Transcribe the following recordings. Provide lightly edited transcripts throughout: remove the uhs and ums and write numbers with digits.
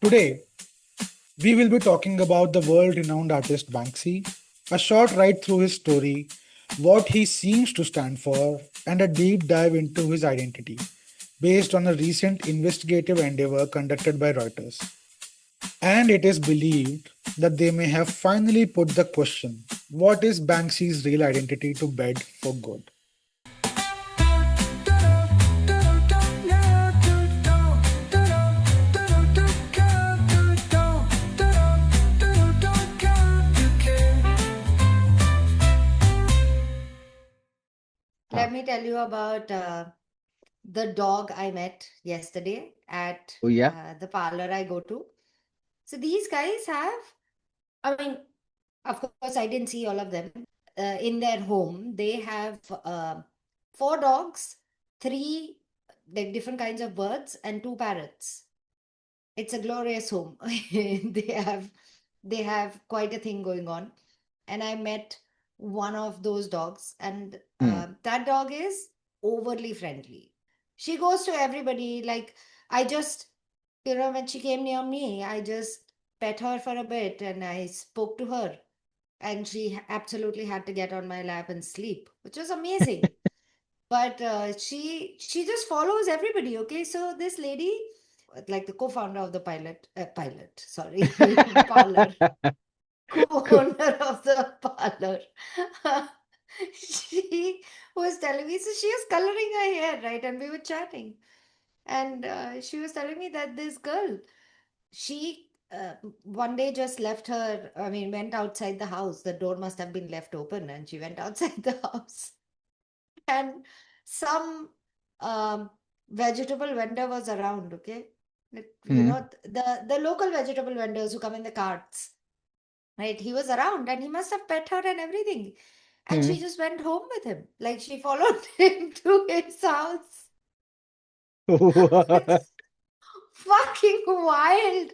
Today, we will be talking about the world renowned artist Banksy, a short ride through his story, what he seems to stand for, and a deep dive into his identity, based on a recent investigative endeavor conducted by Reuters. And it is believed that they may have finally put the question, what is Banksy's real identity, to bed for good? Let me tell you about the dog I met yesterday at Oh yeah. the parlor I go to. So these guys have, I mean, of course, I didn't see all of them. In their home, they have four dogs, three like different kinds of birds, and two parrots. It's a glorious home. They have they have quite a thing going on. And I met one of those dogs, and Hmm. that dog is overly friendly. She goes to everybody. Like, I just, when she came near me, I just pet her for a bit and I spoke to her, and she absolutely had to get on my lap and sleep, which was amazing. But she just follows everybody. Okay, so this lady, like the co-founder of the sorry, parlor, co-owner of the parlor, she was telling me, so she was coloring her hair, right? And we were chatting, and she was telling me that this girl, she one day just left her, I mean, went outside the house. The door must have been left open, and she went outside the house, and some um, vegetable vendor was around. Okay, Hmm. the local vegetable vendors who come in the carts, right? He was around, and he must have pet her and everything, and Hmm. she just went home with him, like she followed him to his house. What? It's fucking wild.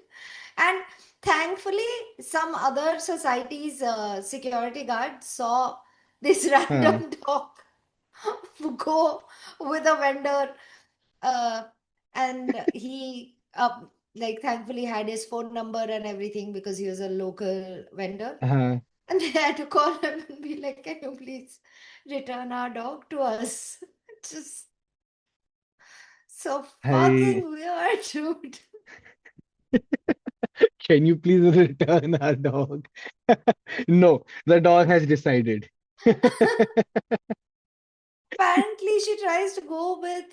And thankfully, some other society's security guard saw this Huh. random dog go with a vendor, uh, and he like thankfully had his phone number and everything because he was a local vendor. Uh-huh. And they had to call him and be like, "Can you please return our dog to us?" Just so I fucking weird, dude. Can you please return our dog? No, the dog has decided. Apparently, she tries to go with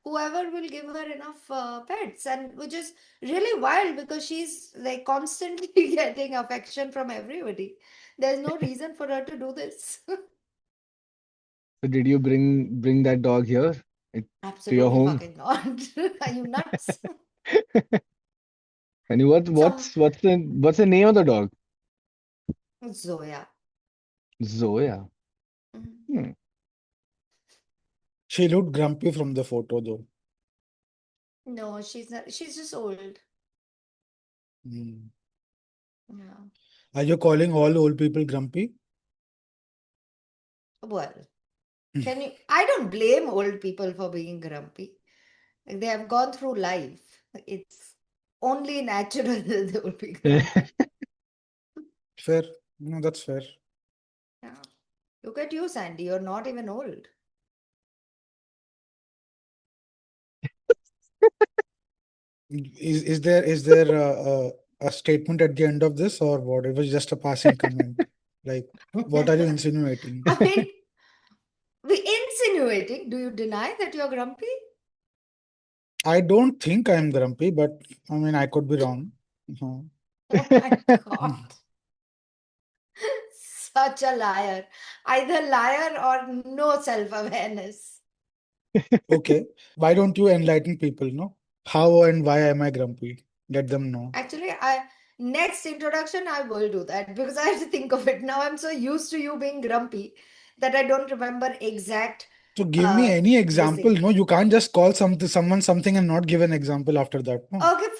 whoever will give her enough pets, and which is really wild because she's like constantly getting affection from everybody. There's no reason for her to do this. So did you bring that dog here it- to your Absolutely home? fucking not. Are you nuts? And what Some what's the name of the dog? Zoya. Zoya. Mhm. Hmm. She looked grumpy from the photo though. No, she's not. She's just old. Hmm. Yeah. Are you calling all old people grumpy? Well, can you? I don't blame old people for being grumpy. Like, they have gone through life. It's only natural that they will be grumpy. Fair. No, that's fair. Yeah. Look at you, Sandy. You're not even old. Is there a statement at the end of this, or what? It was just a passing comment. Like, what are you insinuating? I mean, we insinuating. Do you deny that you're grumpy? I don't think I'm grumpy, but I mean, I could be wrong. Uh-huh. Oh my God. Such a liar. Either liar or no self-awareness. Okay. Why don't you enlighten people, no? How and why am I grumpy? Let them know. Actually, I next introduction I will do that because I have to think of it. Now I'm so used to you being grumpy that I don't remember exact So give me uh any this example. thing. No, you can't just call someone something and not give an example after that. No. Okay,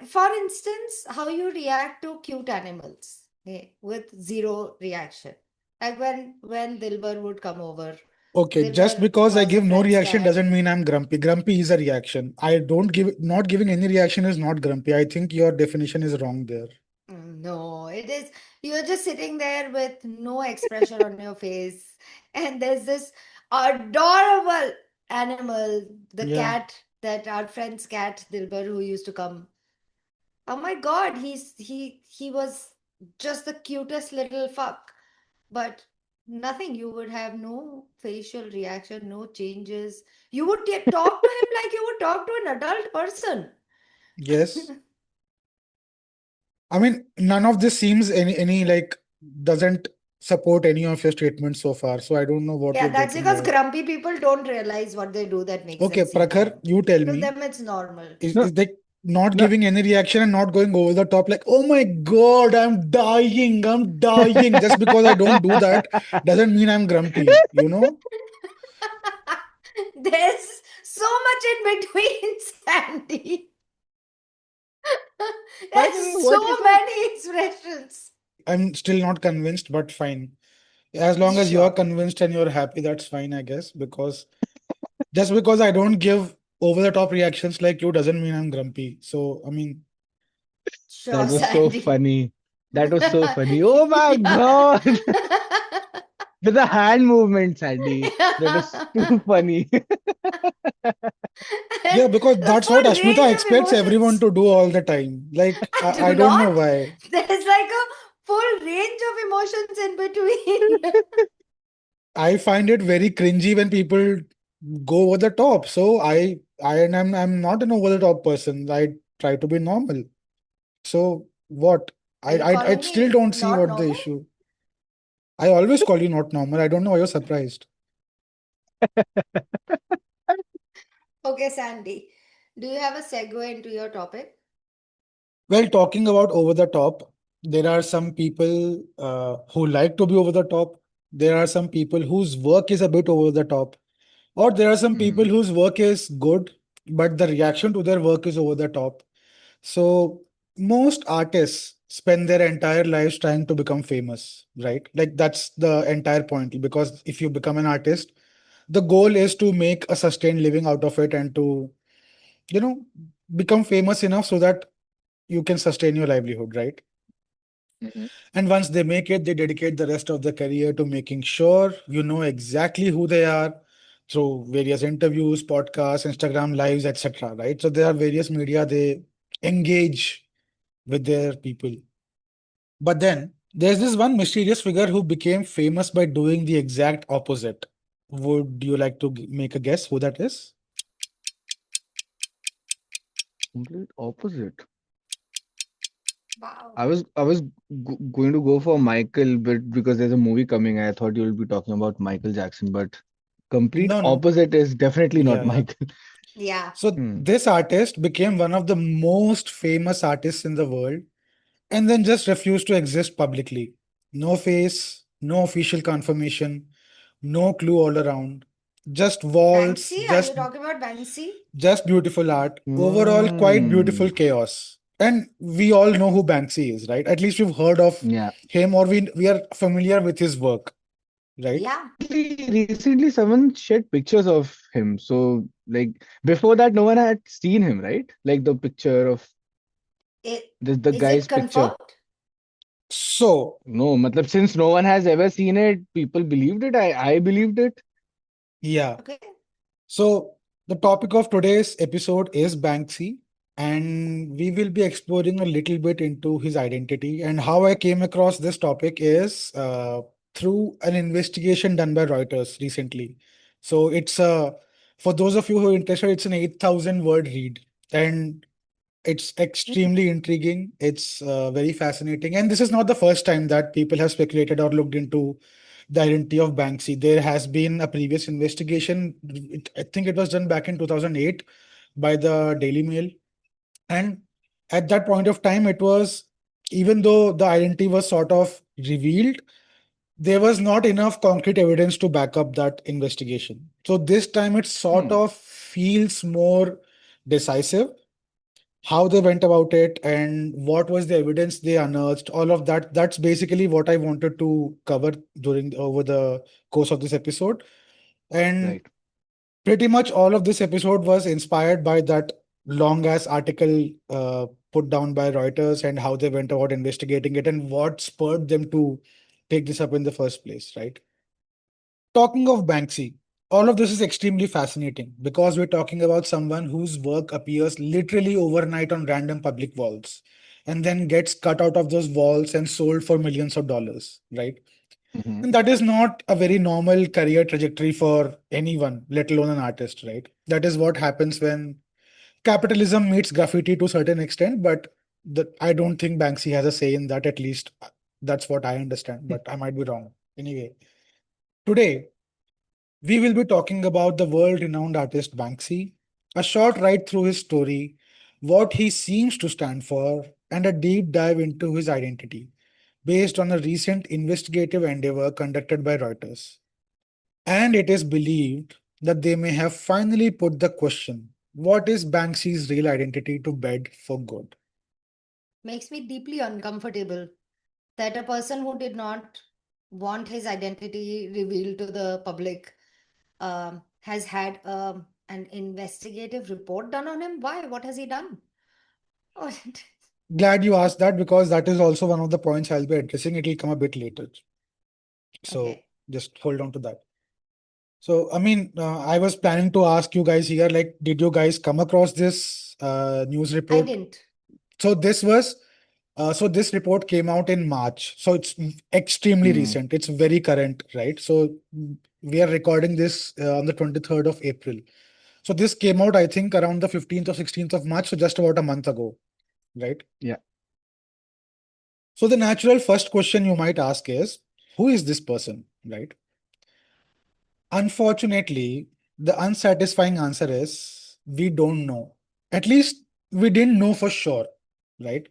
for instance, how you react to cute animals, okay, with zero reaction. Like when Dilbar would come over. Okay, They just were because I was a give no friend's reaction cat. doesn't mean I'm grumpy. Grumpy is a reaction. I don't give Not giving any reaction is not grumpy. I think your definition is wrong there. No, it is. You're just sitting there with no expression on your face, and there's this adorable animal, the Yeah. cat that our friend's cat Dilbar who used to come. Oh my God, he was just the cutest little fuck, but nothing. You would have no facial reaction, no changes. You would talk to him like you would talk to an adult person. Yes. I mean, none of this seems any like doesn't support any of your statements so far. So I don't know what Yeah, you're that's getting because at. grumpy people don't realize what they do that makes them Okay, seem Prakhar, grumpy. you tell To me, them, it's normal. No, is like not no. giving any reaction and not going over the top, like, oh my God, I'm dying. Just because I don't do that doesn't mean I'm grumpy, you know? There's so much in between, Sandy. By There's the way, so what if I many expressions. I'm still not convinced, but fine. As long as you're Sure, convinced and you're happy, that's fine, I guess. Because just because I don't give over the top reactions like you doesn't mean I'm grumpy. So, I mean, sure, that that's was that. so Sandy. funny. That was so funny. Oh my Yeah. God. With the hand movements, Andy. That was too funny. And Yeah, because the that's what full Ashmita range of expects everyone emotions. to do all the time. Like, I I do don't know not. why. There's like a full range of emotions in between. I find it very cringy when people go over the top. So I'm not an over the top person. I try to be normal. So what? Are you I calling still me don't see not what the normal? issue. I always call you not normal. I don't know why you're surprised. Okay, Sandy. Do you have a segue into your topic? Well, talking about over the top, there are some people who like to be over the top. There are some people whose work is a bit over the top. Or there are some people Hmm. whose work is good, but the reaction to their work is over the top. So most artists spend their entire lives trying to become famous, right? Like that's the entire point. Because if you become an artist, the goal is to make a sustained living out of it and to, you know, become famous enough so that you can sustain your livelihood, right? Mhm. And once they make it, they dedicate the rest of their career to making sure you know exactly who they are through various interviews, podcasts, Instagram lives, etc. Right? So there are various media they engage with their people. But then there's this one mysterious figure who became famous by doing the exact opposite. Would you like to make a guess who that is? Complete opposite. Wow. I was going to go for Michael, but because there's a movie coming, I thought you'll be talking about Michael Jackson, but complete No, no. opposite is definitely not Yeah, yeah. Michael. Yeah. So Hmm. this artist became one of the most famous artists in the world and then just refused to exist publicly. No face, no official confirmation, no clue all around. Just walls, Banksy? Are you talking about Banksy? just beautiful art. Overall, quite Hmm. beautiful chaos. And we all know who Banksy is, right? At least we've heard of Yeah. him or we are familiar with his work, right? Yeah. Recently, someone shared pictures of him. So, like, before that, no one had seen him, right? Like the picture of It, the is it guy's picture. confirmed? So, No, matlab, since no one has ever seen it, people believed it. I believed it. yeah. Okay. So, the topic of today's episode is Banksy, and we will be exploring a little bit into his identity. And how I came across this topic is through an investigation done by Reuters recently. So, for those of you who are interested, it's an 8,000 word read, and it's extremely intriguing. It's very fascinating. And this is not the first time that people have speculated or looked into the identity of Banksy. There has been a previous investigation. I think it was done back in 2008 by the Daily Mail. And at that point of time, it was, even though the identity was sort of revealed, there was not enough concrete evidence to back up that investigation. So this time it sort Hmm. of feels more decisive how they went about it and what was the evidence they unearthed, all of that. That's basically what I wanted to cover during over the course of this episode. And Right. pretty much all of this episode was inspired by that long ass article put down by Reuters and how they went about investigating it and what spurred them to take this up in the first place, right? Talking of Banksy, all of this is extremely fascinating because we're talking about someone whose work appears literally overnight on random public walls and then gets cut out of those walls and sold for millions of dollars, right? Mm-hmm. And that is not a very normal career trajectory for anyone, let alone an artist, right? That is what happens when capitalism meets graffiti to a certain extent, but I don't think Banksy has a say in that, at least that's what I understand, but I might be wrong. Anyway, today we will be talking about the world renowned artist Banksy, a short ride through his story, what he seems to stand for, and a deep dive into his identity, based on a recent investigative endeavor conducted by Reuters. And it is believed that they may have finally put the question, what is Banksy's real identity, to bed for good? Makes me deeply uncomfortable that a person who did not want his identity revealed to the public has had an investigative report done on him. Why? What has he done? Oh, Glad you asked that because that is also one of the points I'll be addressing. It will come a bit later. So okay. just hold on to that. So, I mean, I was planning to ask you guys here, like, did you guys come across this news I report? didn't. So this report came out in March. So it's extremely Mm. recent. It's very current, right? So we are recording this on the 23rd of April. So this came out, I think, around the 15th or 16th of March, so just about a month ago, right? Yeah. So the natural first question you might ask is, who is this person, right? Unfortunately, the unsatisfying answer is we don't know. At least we didn't know for sure, right?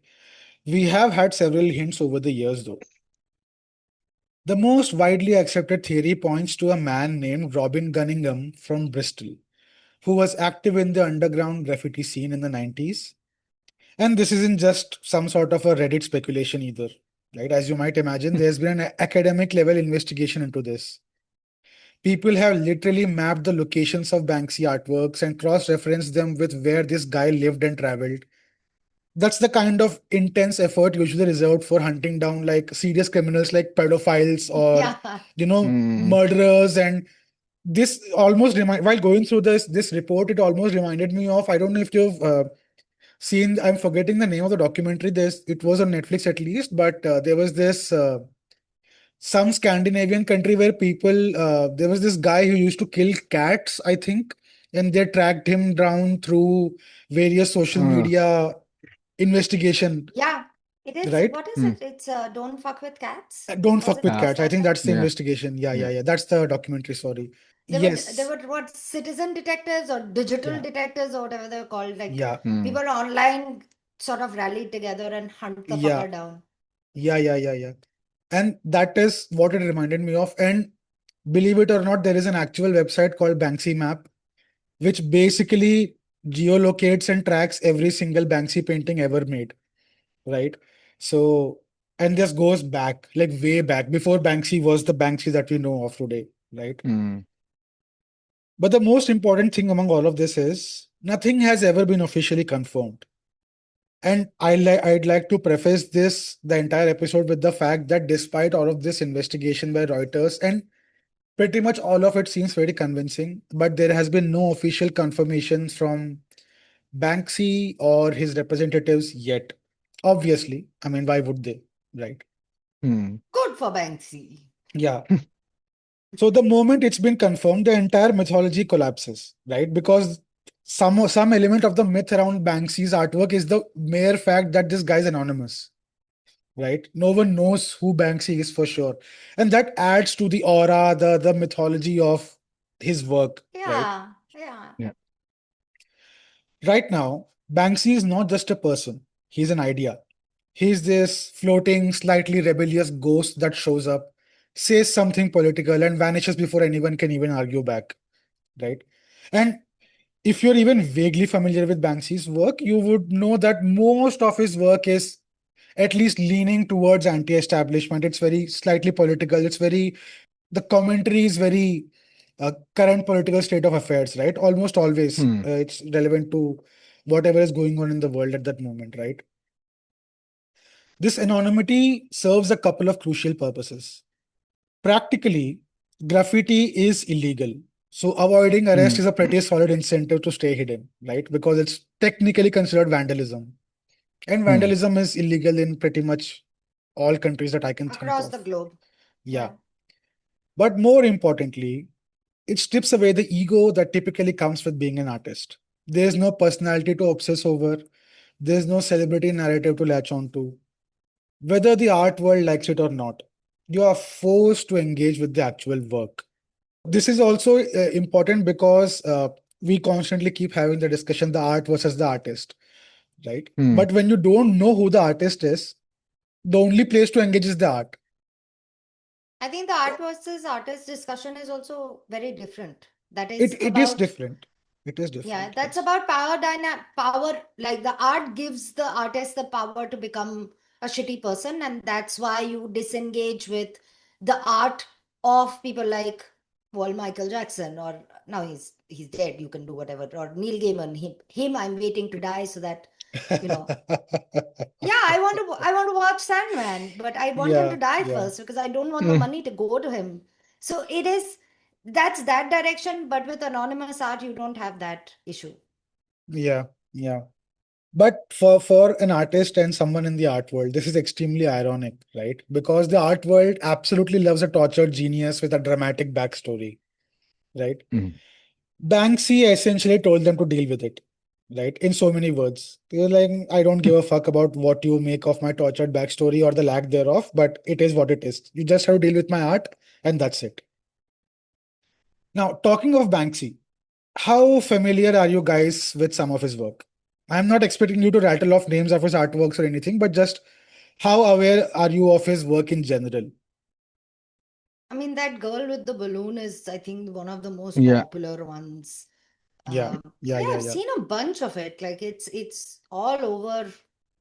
We have had several hints over the years, though. The most widely accepted theory points to a man named Robin Gunningham from Bristol, who was active in the underground graffiti scene in the 90s. And this isn't just some sort of a Reddit speculation either, right? As you might imagine, there's been an academic level investigation into this. People have literally mapped the locations of Banksy artworks and cross referenced them with where this guy lived and traveled. That's the kind of intense effort usually reserved for hunting down like serious criminals like pedophiles or, Yeah. Mm. murderers. And this almost while going through this report, it almost reminded me of, I don't know if you've seen, I'm forgetting the name of the documentary. It was on Netflix at least, but there was this some Scandinavian country where people there was this guy who used to kill cats, I think, and they tracked him down through various social Uh, media investigation, Yeah. It is. right? What is mm. it? It's Don't Fuck with Cats. Don't Was fuck it with Ah, cats. I called think that? that's the yeah. investigation. Yeah, yeah, Yeah. yeah. That's the documentary. Sorry. There Yes. were what citizen detectives or digital Yeah. detectives or whatever they're called. Like Yeah. Mm. people online sort of rallied together and hunt the Yeah. fucker down. Yeah. Yeah. Yeah. Yeah. And that is what it reminded me of. And believe it or not, there is an actual website called Banksy Map, which basically geolocates and tracks every single Banksy painting ever made, right? So, and this goes back, like way back, before Banksy was the Banksy that we know of today, right? Mm. But the most important thing among all of this is nothing has ever been officially confirmed. And I'd like to preface the entire episode with the fact that despite all of this investigation by Reuters, and pretty much all of it seems very convincing, but there has been no official confirmation from Banksy or his representatives yet. Obviously, I mean, why would they, right? Mm. Good for Banksy. Yeah. So the moment it's been confirmed, the entire mythology collapses, right? Because some element of the myth around Banksy's artwork is the mere fact that this guy's anonymous, right? No one knows who Banksy is for sure, and that adds to the aura, the mythology of his work, right? Yeah. Yeah. Yeah. Right now, Banksy is not just a person; he's an idea. He's this floating, slightly rebellious ghost that shows up, says something political, and vanishes before anyone can even argue back, right? And if you're even vaguely familiar with Banksy's work, you would know that most of his work is at least leaning towards anti-establishment. It's very slightly political. The commentary is very current political state of affairs, right? Almost always, Hmm. it's relevant to whatever is going on in the world at that moment, right? This anonymity serves a couple of crucial purposes. Practically, graffiti is illegal. So avoiding arrest Hmm. is a pretty solid incentive to stay hidden, right? Because it's technically considered vandalism. And Hmm. vandalism is illegal in pretty much all countries that I can think Across of. the globe. Yeah. Yeah. But more importantly, it strips away the ego that typically comes with being an artist. There's no personality to obsess over, there's no celebrity narrative to latch onto. Whether the art world likes it or not, you are forced to engage with the actual work. This is also important because we constantly keep having the discussion the art versus the artist, right? Hmm. But when you don't know who the artist is, the only place to engage is the art. I think the art versus artist discussion is also very different. That It is it is about, different. It is yeah, different. that's Yes. about power power. Like the art gives the artist the power to become a shitty person, and that's why you disengage with the art of people like, well, Michael Jackson, or now he's dead. You can do whatever. Or Neil Gaiman. Him. I'm waiting to die so that you know. Yeah, I want to watch Sandman, but I want him to Yeah. die Yeah. first because I don't want the Hmm. money to go to him. So it is, that's that direction, but with anonymous art, you don't have that issue. Yeah. Yeah. But for an artist and someone in the art world, this is extremely ironic, right? Because the art world absolutely loves a tortured genius with a dramatic backstory, right? Hmm. Banksy essentially told them to deal with it, right? In so many words. He was like, I don't give a fuck about what you make of my tortured backstory or the lack thereof, but it is what it is. You just have to deal with my art, and that's it. Now, talking of Banksy, how familiar are you guys with some of his work? I'm not expecting you to rattle off names of his artworks or anything, but just how aware are you of his work in general? I mean, that girl with the balloon is, I think, one of the most Yeah. popular ones. Yeah, yeah, Yeah, yeah, I've yeah, seen a bunch of it. Like it's all over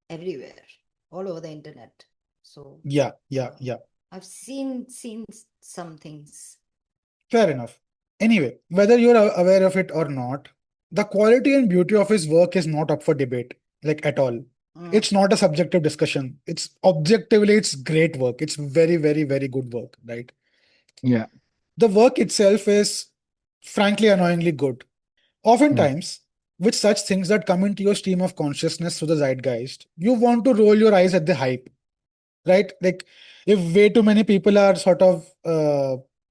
everywhere, all over the internet. So yeah, yeah, uh, yeah. I've seen some things. Fair enough. Anyway, whether you're aware of it or not, the quality and beauty of his work is not up for debate, like at all. Mm. It's not a subjective discussion. It's objectively, it's great work. It's very, very, very good work, right? Yeah. The work itself is frankly annoyingly good. Hmm. Oftentimes, with such things that come into your stream of consciousness through the zeitgeist, you want to roll your eyes at the hype, right? Like, if way too many people are sort of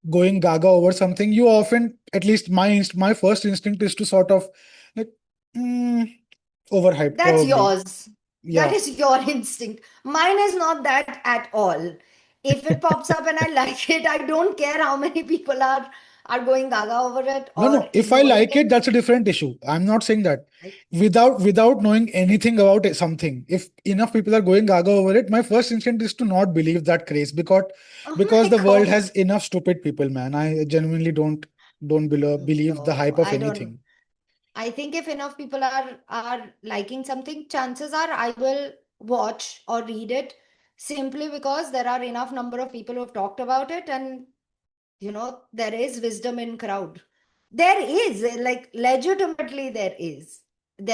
going gaga over something, you often, at least my first instinct is to sort of like, mm, overhyped, That's probably. yours. That Yeah. is your instinct. Mine is not that at all. If it pops up and I like it, I don't care how many people are going gaga over it No, or no. If I ignoring like it. it, that's a different issue. I'm not saying that. Right? Without knowing anything about it, something, if enough people are going gaga over it, my first instinct is to not believe that craze Oh because my the world God. has enough stupid people, man. I genuinely don't believe the No, hype of I don't. anything. I think if enough people are liking something, chances are I will watch or read it simply because there are enough number of people who have talked about it, and there is wisdom in crowd. There is, like, legitimately there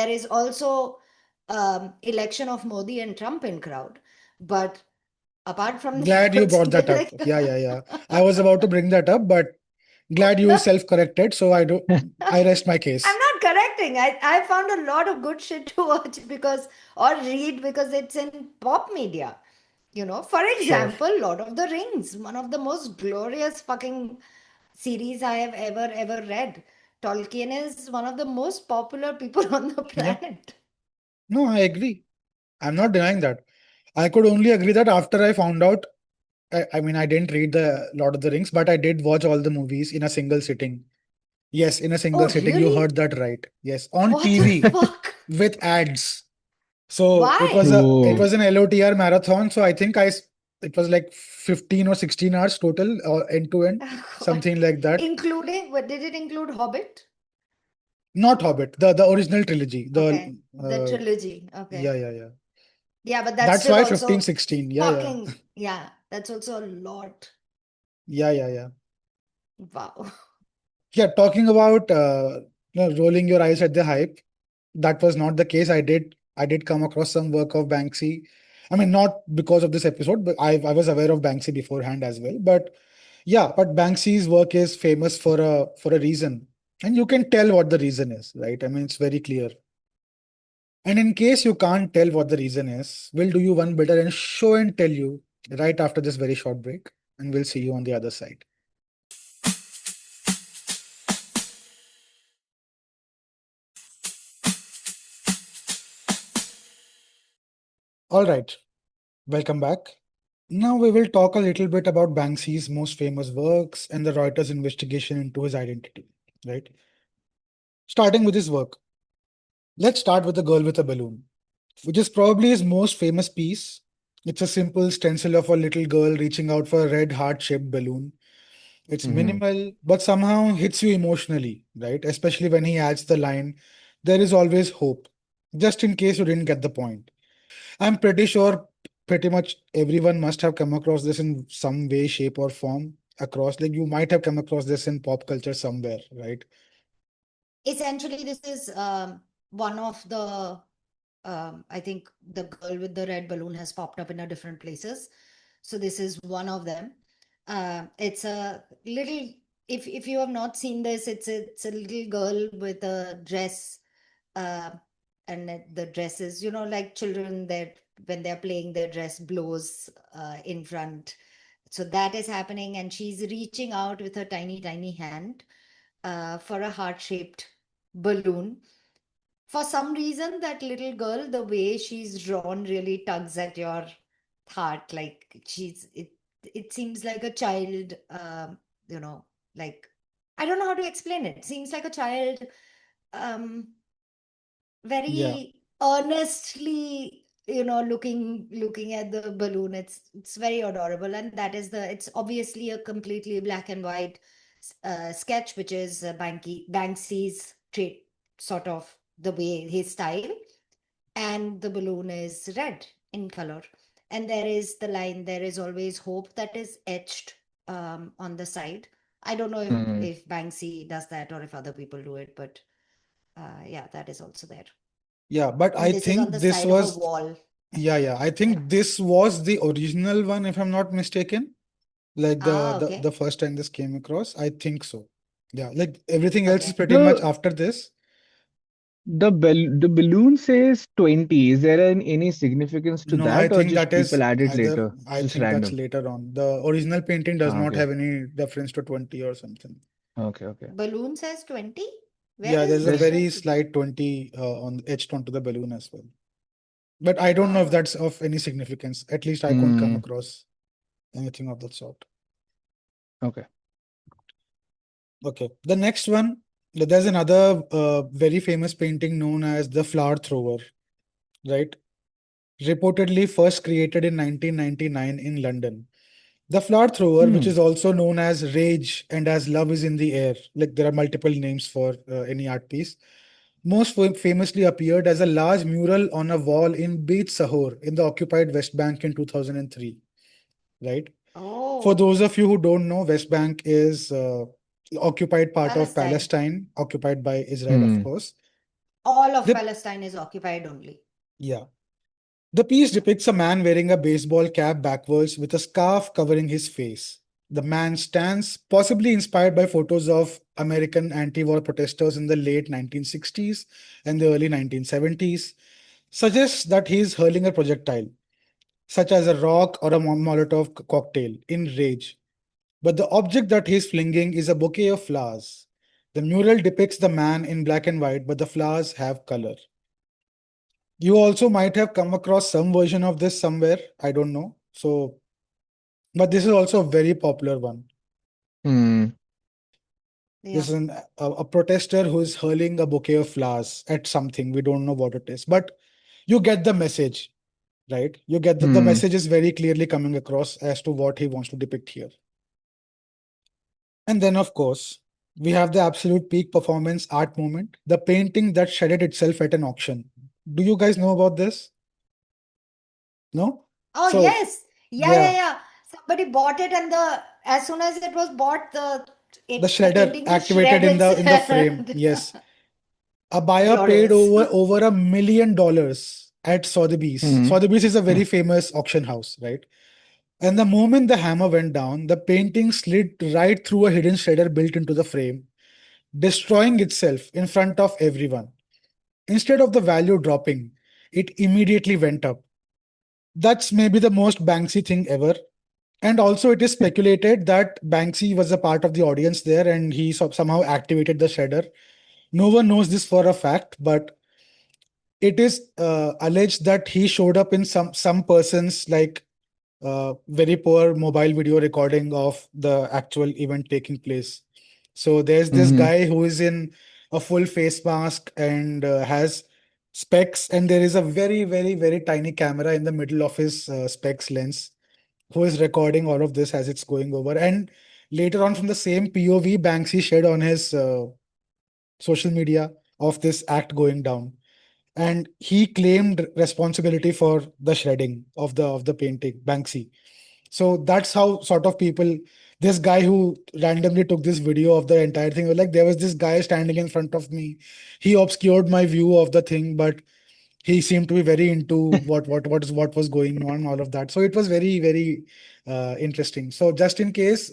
is also election of Modi and Trump in crowd, but apart from Glad that, you what's brought that up. like Yeah, yeah, yeah. I was about to bring that up, but glad you no, self-corrected. So I rest my I'm case. not correcting. I found a lot of good shit to watch because or read because it's in pop media. For Sure. example, Lord of the Rings, one of the most glorious fucking series I have ever read. Tolkien is one of the most popular people on the Yeah. planet. No, I agree. I'm not denying that. I could only agree that after I found out. I mean, I didn't read the Lord of the Rings, but I did watch all the movies in a single sitting. Yes, in a single Oh, sitting. You really? heard that right. Yes, on What the TV fuck? with ads. So Why? it Oh. was an LOTR marathon. So I think it was like 15 or 16 hours total, or end to end, Oh, God. something like that. Including, what did it include? Hobbit? Not Hobbit, the original trilogy. Okay, The the trilogy. yeah, Okay. yeah, yeah. Yeah, but that's That's still why 15, also 16. Yeah, yeah. fucking, yeah, that's also a lot. Yeah, yeah, yeah. Wow. Yeah, talking about rolling your eyes at the hype, that was not the case. I did come across some work of Banksy. I mean, not because of this episode, but I was aware of Banksy beforehand as well. But yeah, but Banksy's work is famous for a reason, and you can tell what the reason is, right? I mean, it's very clear. And in case you can't tell what the reason is, we'll do you one better and show and tell you right after this very short break, and we'll see you on the other side. All right, welcome back. Now we will talk a little bit about Banksy's most famous works and the Reuters investigation into his identity, right? Starting with his work. Let's start with The Girl with a Balloon, which is probably his most famous piece. It's a simple stencil of a little girl reaching out for a red heart-shaped balloon. It's Hmm. minimal, but somehow hits you emotionally, right? Especially when he adds the line, there is always hope, just in case you didn't get the point. I'm pretty sure pretty much everyone must have come across this in some way, shape, or form across. Like you might have come across this in pop culture somewhere, right? Essentially, this is one of the I think the girl with the red balloon has popped up in a different places. So this is one of them. It's a little, if you have not seen this, it's a little girl with a dress, uh, and the dress is, like children that when they're playing, their dress blows in front. So that is happening, and she's reaching out with her tiny, tiny hand for a heart-shaped balloon. For some reason, that little girl, the way she's drawn really tugs at your heart. Like it seems like a child, you know, like I don't know how to explain it. Seems like a child, um, Yeah. very earnestly, looking at the balloon. It's very adorable, and that is it's obviously a completely black and white sketch, which is Banksy's trait, sort of the way his style, and the balloon is red in color, and there is the line, there is always hope, that is etched on the side. I don't know if Hmm. Banksy does that or if other people do it, but yeah, that is also there, Yeah, but and I this is on think the this side of a was, wall. yeah, I Yeah. think this was the original one, if I'm not mistaken. Like the Ah, the okay. the first time this came across, I think so. Yeah, like everything else is Okay. pretty much The after this. the balloon says 20. Is there any significance to No, I that, or think just that is people add it either, later, I just think that's random? later on. The original painting does Ah, not okay. have any reference to 20 or something. Okay, okay. Balloon says 20. Where Yeah, is there's a There's very the slight 20 on etched onto the balloon as well. But I don't know if ah that's of any significance. At least I couldn't come hmm. across anything of that sort. Okay. Okay. The next one, there's another very famous painting known as the Flower Thrower, right? Reportedly first created in 1999 in London. The Flower Thrower, which Hmm. is also known as Rage and as Love is in the Air, like there are multiple names for any art piece, most famously appeared as a large mural on a wall in Beit Sahor in the occupied West Bank in 2003, right? For oh, those of you who don't know, West Bank is occupied part of Palestine. Palestine, occupied by Israel, of Hmm. course. All of The, Palestine is occupied only. yeah. The piece Yeah. depicts a man wearing a baseball cap backwards with a scarf covering his face. The man stands, possibly inspired by photos of American anti war protesters in the late 1960s and the early 1970s, suggests that he is hurling a projectile, such as a rock or a Molotov cocktail, in rage. But the object that he is flinging is a bouquet of flowers. The mural depicts the man in black and white, but the flowers have color. You also might have come across some version of this somewhere. I don't know. So, but this is also a very popular one. Hmm. This Yeah. is a protester who is hurling a bouquet of flowers at something. We don't know what it is, but you get the message, right? You get the Hmm. message is very clearly coming across as to what he wants to depict here. And then, of course, we have the absolute peak performance art moment, the painting that shredded itself at an auction. Do you guys know about this? No? Oh, So, yes. Yeah, yeah, yeah. yeah. Somebody bought it, and as soon as it was bought, the The the shredder painting will activated shred in the itself. frame. Yes. A buyer paid Glorious. over $1 million at Sotheby's. Hmm. Sotheby's is a Hmm. very famous auction house, right? And the moment the hammer went down, the painting slid right through a hidden shredder built into the frame, destroying itself in front of everyone. Instead of the value dropping, it immediately went up. That's maybe the most Banksy thing ever. And also, it is speculated that Banksy was a part of the audience there and he somehow activated the shredder. No one knows this for a fact, but it is alleged that he showed up in some person's like very poor mobile video recording of the actual event taking place. So there's this Hmm. guy who is in a full face mask and has specs, and there is a very tiny camera in the middle of his specs lens who is recording all of this as it's going over. And later on, from the same POV, Banksy shared on his social media of this act going down, and he claimed responsibility for the shredding of the painting, Banksy. So that's how sort of people, this guy who randomly took this video of the entire thing was like, there was this guy standing in front of me, he obscured my view of the thing, but he seemed to be very into what was going on, all of that. So it was very interesting. So just in case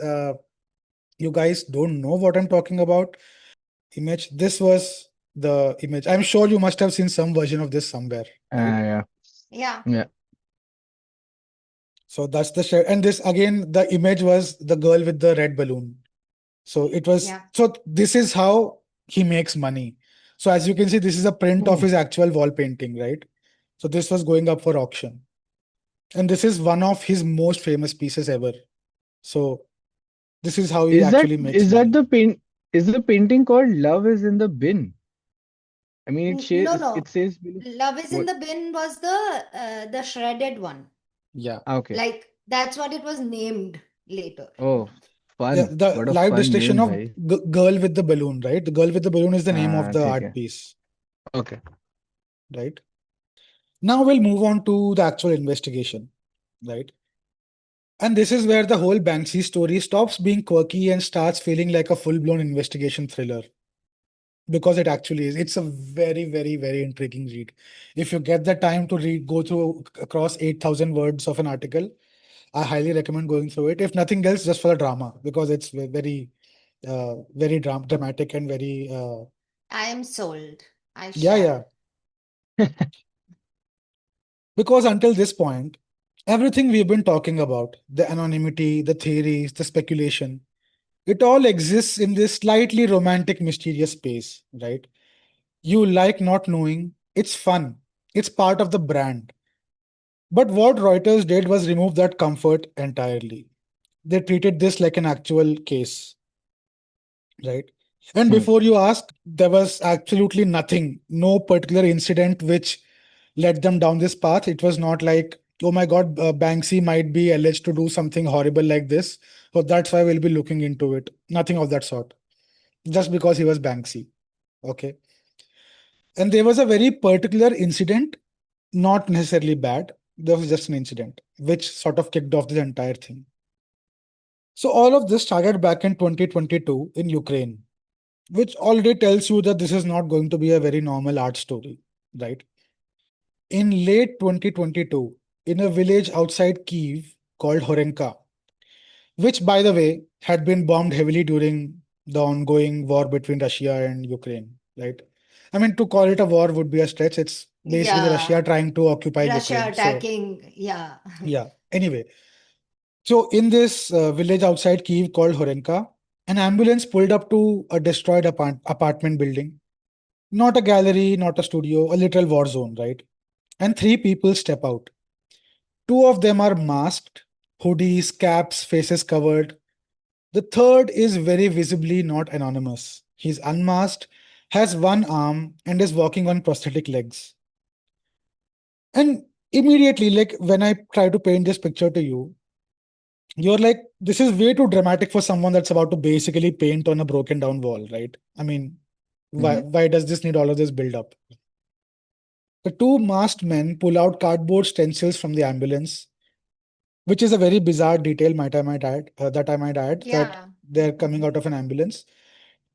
you guys don't know what I'm talking about, image, this was the image. I'm sure you must have seen some version of this somewhere, right? Yeah. Yeah, Yeah. So that's the share. And this again, the image was the girl with the red balloon. So it was, yeah, so this is how he makes money. So as you can see, this is a print of Oh, his actual wall painting, right? So this was going up for auction. And this is one of his most famous pieces ever. So this is how he is that actually makes is that money. the paint? Is the painting called "Love Is in the Bin"? I mean, No, it no. says below. Love is in What? the bin was the shredded one. Yeah. Ah, okay. Like that's what it was named later. Oh, Yeah. fun. The What a live fun destruction name, of bhai. Girl with the Balloon, right? The Girl with the Balloon is the name of the ठीक art है. piece, Okay. right? Now we'll move on to the actual investigation, right? And this is where the whole Banksy story stops being quirky and starts feeling like a full blown investigation thriller, because it actually is. It's a very intriguing read. If you get the time to read, go through across 8,000 words of an article, I highly recommend going through it. If nothing else, just for the drama, because it's very dramatic and very, I am sold. I yeah. shall. Because until this point, everything we've been talking about, the anonymity, the theories, the speculation, it all exists in this slightly romantic, mysterious space, right? You like not knowing, it's fun, it's part of the brand. But what Reuters did was remove that comfort entirely. They treated this like an actual case, right? And Hmm. before you ask, there was absolutely nothing, no particular incident which led them down this path. It was not like, oh my God, Banksy might be alleged to do something horrible like this. So that's why we'll be looking into it. Nothing of that sort. Just because he was Banksy. Okay. And there was a very particular incident, not necessarily bad. There was just an incident which sort of kicked off this entire thing. So all of this started back in 2022 in Ukraine, which already tells you that this is not going to be a very normal art story, right? In late 2022, in a village outside Kiev called Horenka, which, by the way, had been bombed heavily during the ongoing war between Russia and Ukraine, right? I mean, to call it a war would be a stretch. It's basically Russia Yeah. trying to occupy Russia Ukraine. So, attacking. Yeah. yeah. Anyway, so in this village outside Kiev called Horenka, an ambulance pulled up to a destroyed apartment building. Not a gallery, not a studio, a literal war zone, right? And three people step out. Two of them are masked, hoodies, caps, faces covered. The third is very visibly not anonymous. He's unmasked, has one arm, and is walking on prosthetic legs. And immediately, like when I try to paint this picture to you, you're like, this is way too dramatic for someone that's about to basically paint on a broken down wall, right? I mean, Hmm. why does this need all of this build up? The two masked men pull out cardboard stencils from the ambulance, which is a very bizarre detail, might I might add, that Yeah. They're coming out of an ambulance,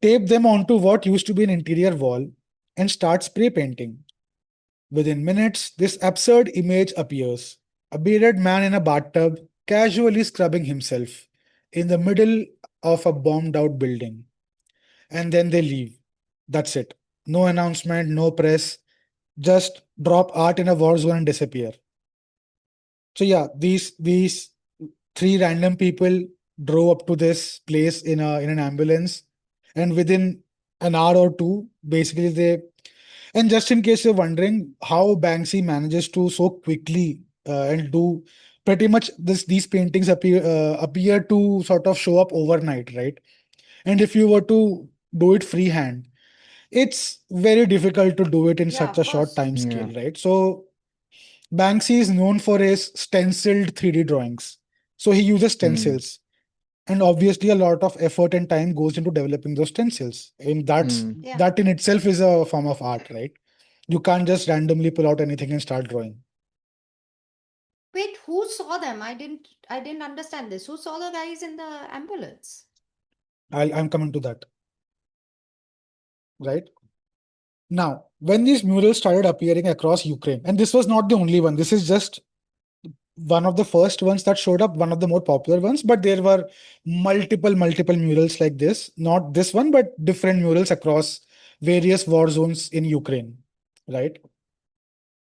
tape them onto what used to be an interior wall, and start spray painting. Within minutes, this absurd image appears: a bearded man in a bathtub, casually scrubbing himself in the middle of a bombed out building. And then they leave. That's it. No announcement, no press, just drop art in a war zone and disappear. So yeah, these three random people drove up to this place in an ambulance, and within an hour or two, basically they. And just in case you're wondering how Banksy manages to so quickly and do pretty much these paintings appear to sort of show up overnight, right? And if you were to do it freehand, it's very difficult to do it in Yeah, such of a short course. time Yeah. scale, right? So Banksy is known for his stenciled 3D drawings. So he uses Hmm. stencils. And obviously a lot of effort and time goes into developing those stencils. And Hmm. Yeah. that in itself is a form of art, right? You can't just randomly pull out anything and start drawing. Wait, who saw them? I didn't understand this. Who saw the guys in the ambulance? I'm coming to that, right? Now, when these murals started appearing across Ukraine, and this was not the only one, this is just one of the first ones that showed up, one of the more popular ones, but there were multiple murals like this, not this one, but different murals across various war zones in Ukraine, right?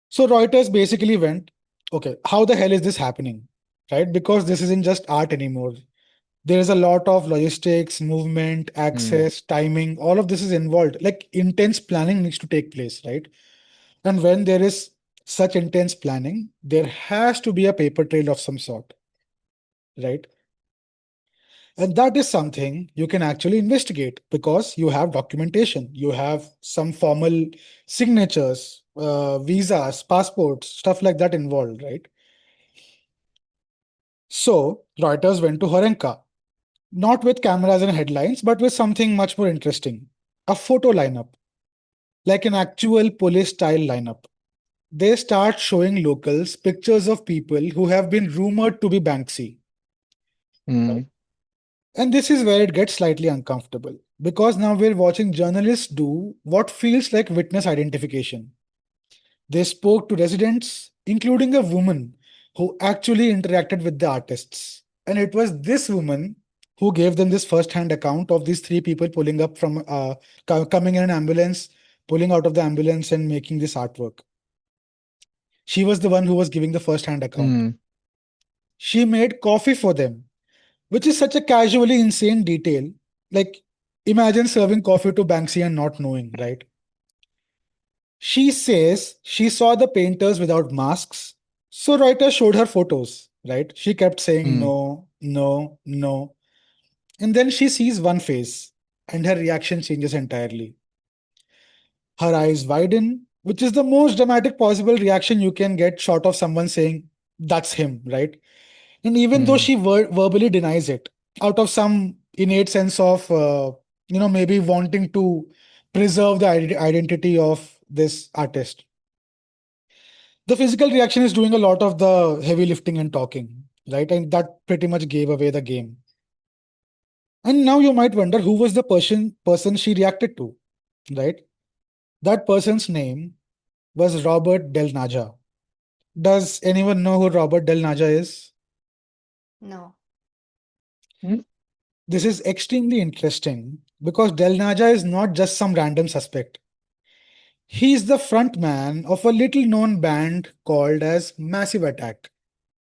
So Reuters basically went, okay, how the hell is this happening? Right? Because this isn't just art anymore. There is a lot of logistics, movement, Hmm. access, timing, all of this is involved. Like intense planning needs to take place, right? And when there is such intense planning, there has to be a paper trail of some sort, right? And that is something you can actually investigate because you have documentation, you have some formal signatures, visas, passports, stuff like that involved, right? So Reuters went to Horenka, not with cameras and headlines, but with something much more interesting: a photo lineup, like an actual police style lineup. They start showing locals pictures of people who have been rumored to be Banksy. Hmm. Right? And this is where it gets slightly uncomfortable because now we're watching journalists do what feels like witness identification. They spoke to residents, including a woman who actually interacted with the artists. And it was this woman who gave them this first-hand account of these three people pulling up from coming in an ambulance, pulling out of the ambulance, and making this artwork. She was the one who was giving the first-hand account. Hmm. She made coffee for them, which is such a casually insane detail. Like, imagine serving coffee to Banksy and not knowing, right? She says she saw the painters without masks. So Reuters showed her photos, right? She kept saying Hmm. no, no, no. And then she sees one face and her reaction changes entirely. Her eyes widen, which is the most dramatic possible reaction you can get short of someone saying, that's him, right? And even though Hmm. she verbally denies it, out of some innate sense of, maybe wanting to preserve the identity of this artist, the physical reaction is doing a lot of the heavy lifting and talking, right? And that pretty much gave away the game. And now you might wonder who was the person she reacted to, right? That person's name was Robert Del Naja. Does anyone know who Robert Del Naja is? No. Hmm. This is extremely interesting because Del Naja is not just some random suspect. He is the frontman of a little known band called as Massive Attack,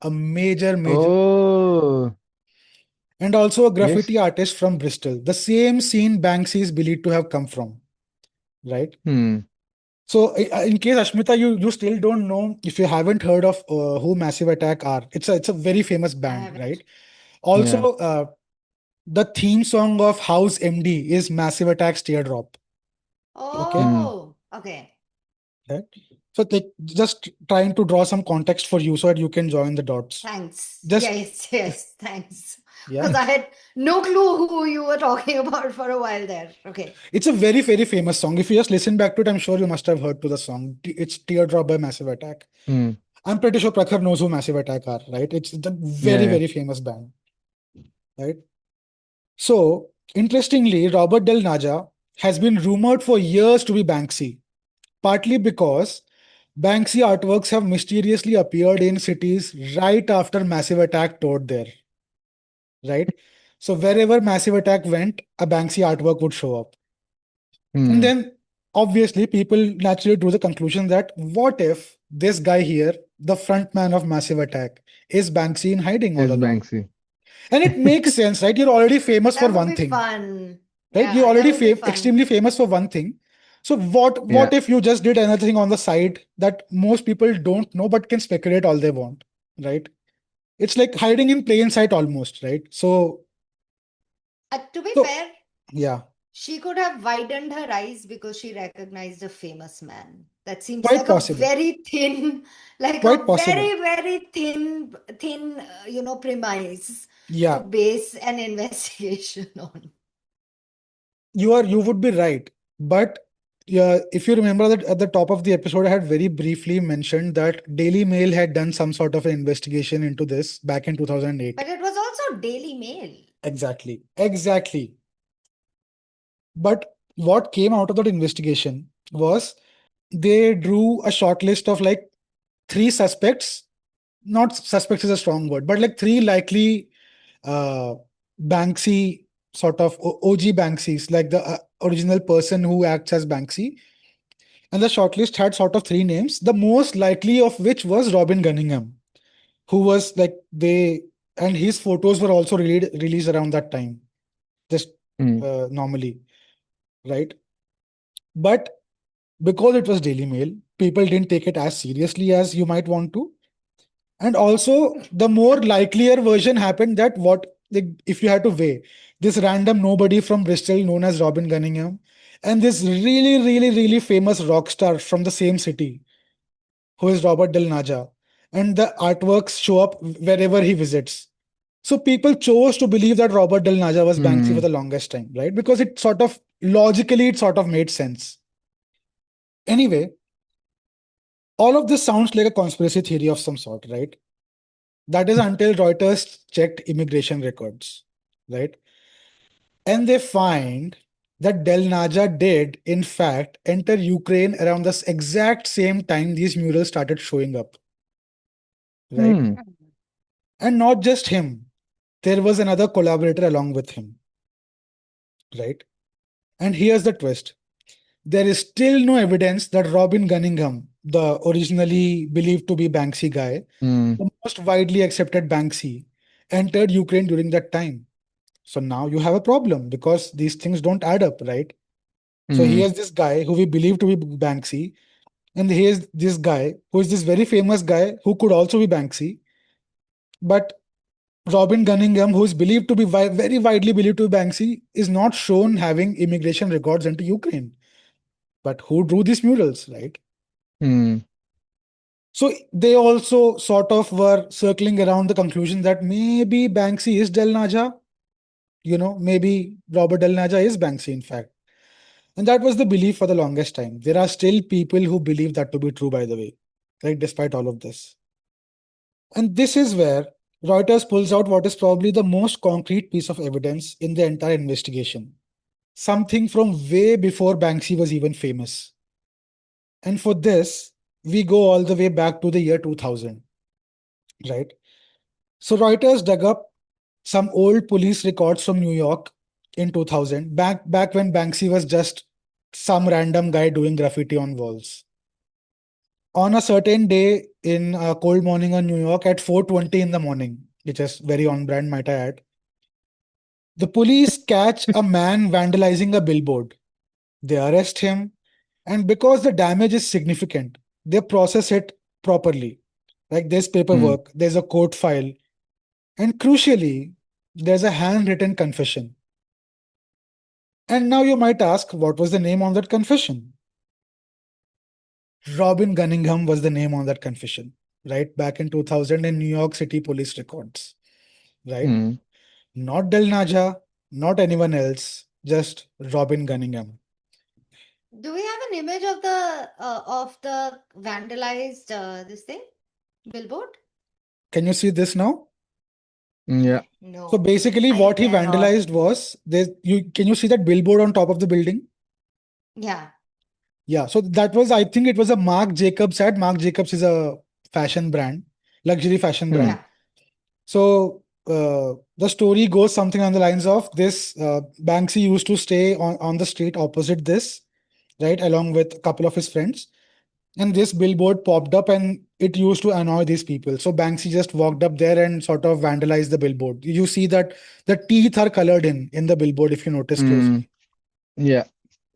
a major, Oh, and also a yes. graffiti artist from Bristol, the same scene Banksy is believed to have come from, right? Hmm. So, in case Ashmita, you still don't know, if you haven't heard of who Massive Attack are, it's a very famous I band, right? haven't. Also, Yeah. the theme song of House MD is Massive Attack's Teardrop. Okay, Hmm. Oh, okay. right? So, like, just trying to draw some context for you so that you can join the dots. Thanks. Just Yes, yes, thanks. yeah, Because I had no clue who you were talking about for a while there. Okay. it's a very famous song. If you just listen back to it, I'm sure you must have heard to the song. It's Teardrop by Massive Attack. Hmm. I'm pretty sure Prakhar knows who Massive Attack are, right? It's a Yeah. very famous band, right? So, interestingly, Robert Del Naja has been rumored for years to be Banksy, partly because Banksy artworks have mysteriously appeared in cities right after Massive Attack toured there, right? So, wherever Massive Attack went, a Banksy artwork would show up. And Hmm. then, obviously, people naturally drew the conclusion that what if this guy here, the front man of Massive Attack, is Banksy in hiding all Is along? Banksy. And it makes sense, right? You're already famous for That would one be thing, fun. right? You're Yeah, that already would be fun. extremely famous for one thing. So what Yeah. if you just did another thing on the side that most people don't know but can speculate all they want, right? It's like hiding in plain sight almost, right? To be So fair, yeah, she could have widened her eyes because she recognized a famous man. That seems quite like a possible, very thin, like quite a possible. very, very thin, premise to Yeah, base an investigation on. you would be right, but yeah, if you remember that at the top of the episode, I had very briefly mentioned that Daily Mail had done some sort of an investigation into this back in 2008. But it was also Daily Mail. Exactly, exactly. But what came out of that investigation was they drew a short list of like three suspects. Not suspects is a strong word, but like three likely uh, Banksy sort of OG Banksys, like the original person who acts as Banksy. And the shortlist had sort of three names, the most likely of which was Robin Gunningham, who was like and his photos were also released around that time, just Hmm. normally, right? But because it was Daily Mail, people didn't take it as seriously as you might want to. And also, the more likelier version happened that like, if you had to weigh this random nobody from Bristol known as Robin Gunningham and this really, really, really famous rock star from the same city who is Robert Del Naja, and the artworks show up wherever he visits. So people chose to believe that Robert Del Naja was Banksy for Hmm. the longest time, right? Because it sort of logically it sort of made sense. Anyway, all of this sounds like a conspiracy theory of some sort, right? That is until Reuters checked immigration records, right? And they find that Del Naja did, in fact, enter Ukraine around the exact same time these murals started showing up, right? Hmm. And not just him, there was another collaborator along with him, right? And here's the twist: there is still no evidence that Robin Gunningham, the originally believed to be Banksy guy, Hmm. the most widely accepted Banksy, entered Ukraine during that time. So now you have a problem because these things don't add up, right? So Hmm. here's this guy who we believe to be Banksy, and here's this guy who is this very famous guy who could also be Banksy. But Robin Gunningham, who is believed to be very widely believed to be Banksy, is not shown having immigration records into Ukraine. But who drew these murals, right? Hmm. So they also sort of were circling around the conclusion that maybe Banksy is Del Naja. Maybe Robert Del Naja is Banksy, in fact. And that was the belief for the longest time. There are still people who believe that to be true, by the way, right? Despite all of this. And this is where Reuters pulls out what is probably the most concrete piece of evidence in the entire investigation. Something from way before Banksy was even famous. And for this, we go all the way back to the year 2000, right? So Reuters dug up some old police records from New York in 2000, back when Banksy was just some random guy doing graffiti on walls. On a certain day in a cold morning in New York at 4:20 in the morning, which is very on brand, might I add, the police catch a man vandalizing a billboard. They arrest him, and because the damage is significant, they process it properly. Like there's Hmm. paperwork, there's a court file, and crucially, there's a handwritten confession. And now you might ask, what was the name on that confession? Robin Gunningham was the name on that confession, right? Back in 2000 in New York City police records, right? Hmm. Not Del Naja, not anyone else, just Robin Gunningham. Do we have an image of the vandalized this thing billboard? Can you see this now? Yeah. So No, basically, I what he cannot. vandalized was there. You can you see that billboard on top of the building? Yeah, Yeah. So that was, I think, it was a Marc Jacobs ad. Marc Jacobs is a fashion brand, luxury fashion Hmm. brand. yeah. So the story goes something on the lines of this: Banksy used to stay on the street opposite this, right, along with a couple of his friends. And this billboard popped up and it used to annoy these people. So Banksy just walked up there and sort of vandalized the billboard. You see that the teeth are colored in the billboard if you notice Hmm. closely. Yeah.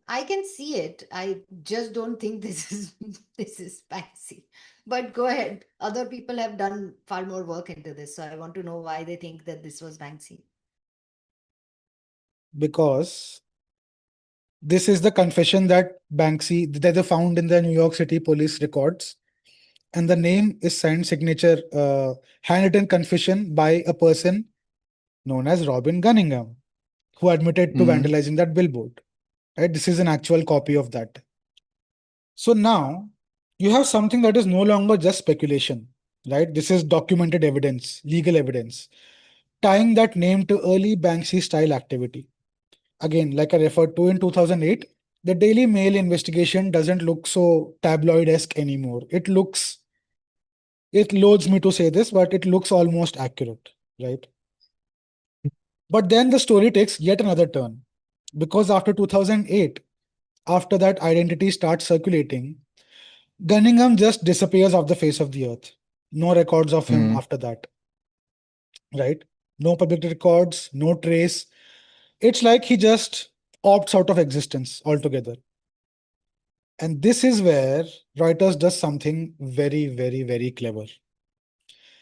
I can see it. I just don't think this is this is fancy. But go ahead. Other people have done far more work into this, so I want to know why they think that this was Banksy. Because this is the confession that that they found in the New York City police records. And the name is signed signature, handwritten confession by a person known as Robin Gunningham, who admitted to Hmm. vandalizing that billboard. Right? This is an actual copy of that. So now you have something that is no longer just speculation, right? This is documented evidence, legal evidence, tying that name to early Banksy style activity. Again, like I referred to in 2008, the Daily Mail investigation doesn't look so tabloid esque anymore. It loads me to say this, but it looks almost accurate, right? But then the story takes yet another turn. Because after 2008, after that identity starts circulating, Gunningham just disappears off the face of the earth. No records of him Hmm. after that, right? No public records, no trace. It's like he just opts out of existence altogether. And this is where Reuters does something very, very, very clever.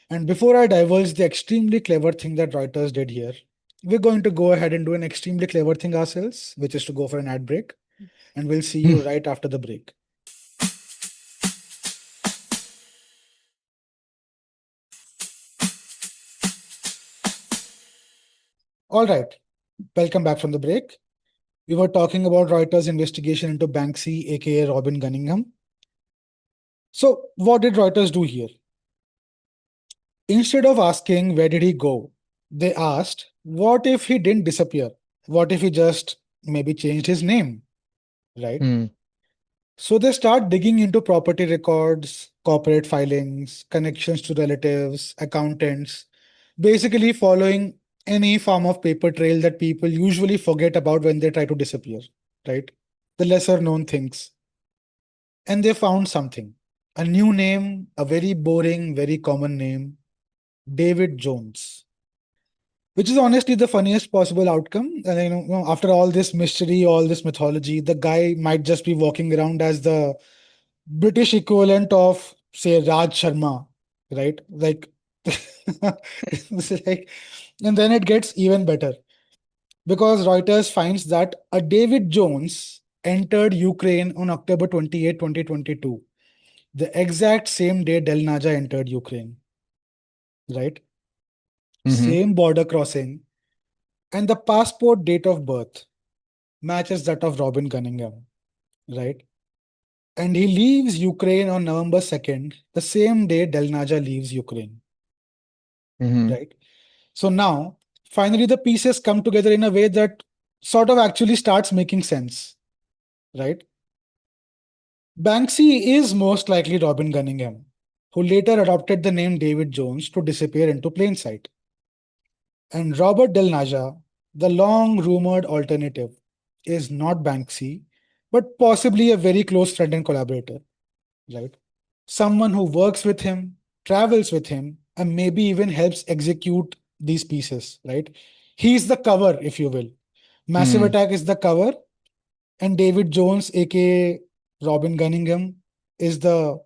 And before I divulge the extremely clever thing that Reuters did here, we're going to go ahead and do an extremely clever thing ourselves, which is to go for an ad break. And we'll see you right after the break. All right, welcome back from the break. We were talking about Reuters' investigation into Banksy, aka Robin Gunningham. So, what did Reuters do here? Instead of asking where did he go, they asked, what if he didn't disappear? What if he just maybe changed his name, right? Hmm. So they start digging into property records, corporate filings, connections to relatives, accountants, basically following any form of paper trail that people usually forget about when they try to disappear, right? The lesser known things. And they found something, a new name, a very boring, very common name, David Jones, which is honestly the funniest possible outcome. And after all this mystery, all this mythology, the guy might just be walking around as the British equivalent of, say, Raj Sharma, right? Like, this is like, and then it gets even better because Reuters finds that a David Jones entered Ukraine on October 28, 2022, the exact same day Del Naja entered Ukraine, right? Hmm. Same border crossing, and the passport date of birth matches that of Robin Cunningham, right? And he leaves Ukraine on November 2nd, the same day Del Naja leaves Ukraine, Hmm. right? So now, finally, the pieces come together in a way that sort of actually starts making sense, right? Banksy is most likely Robin Cunningham, who later adopted the name David Jones to disappear into plain sight. And Robert Del Naja, the long rumored alternative, is not Banksy, but possibly a very close friend and collaborator, right? Someone who works with him, travels with him, and maybe even helps execute these pieces, right? He's the cover, if you will. Massive Hmm. Attack is the cover, and David Jones, aka Robin Gunningham, is the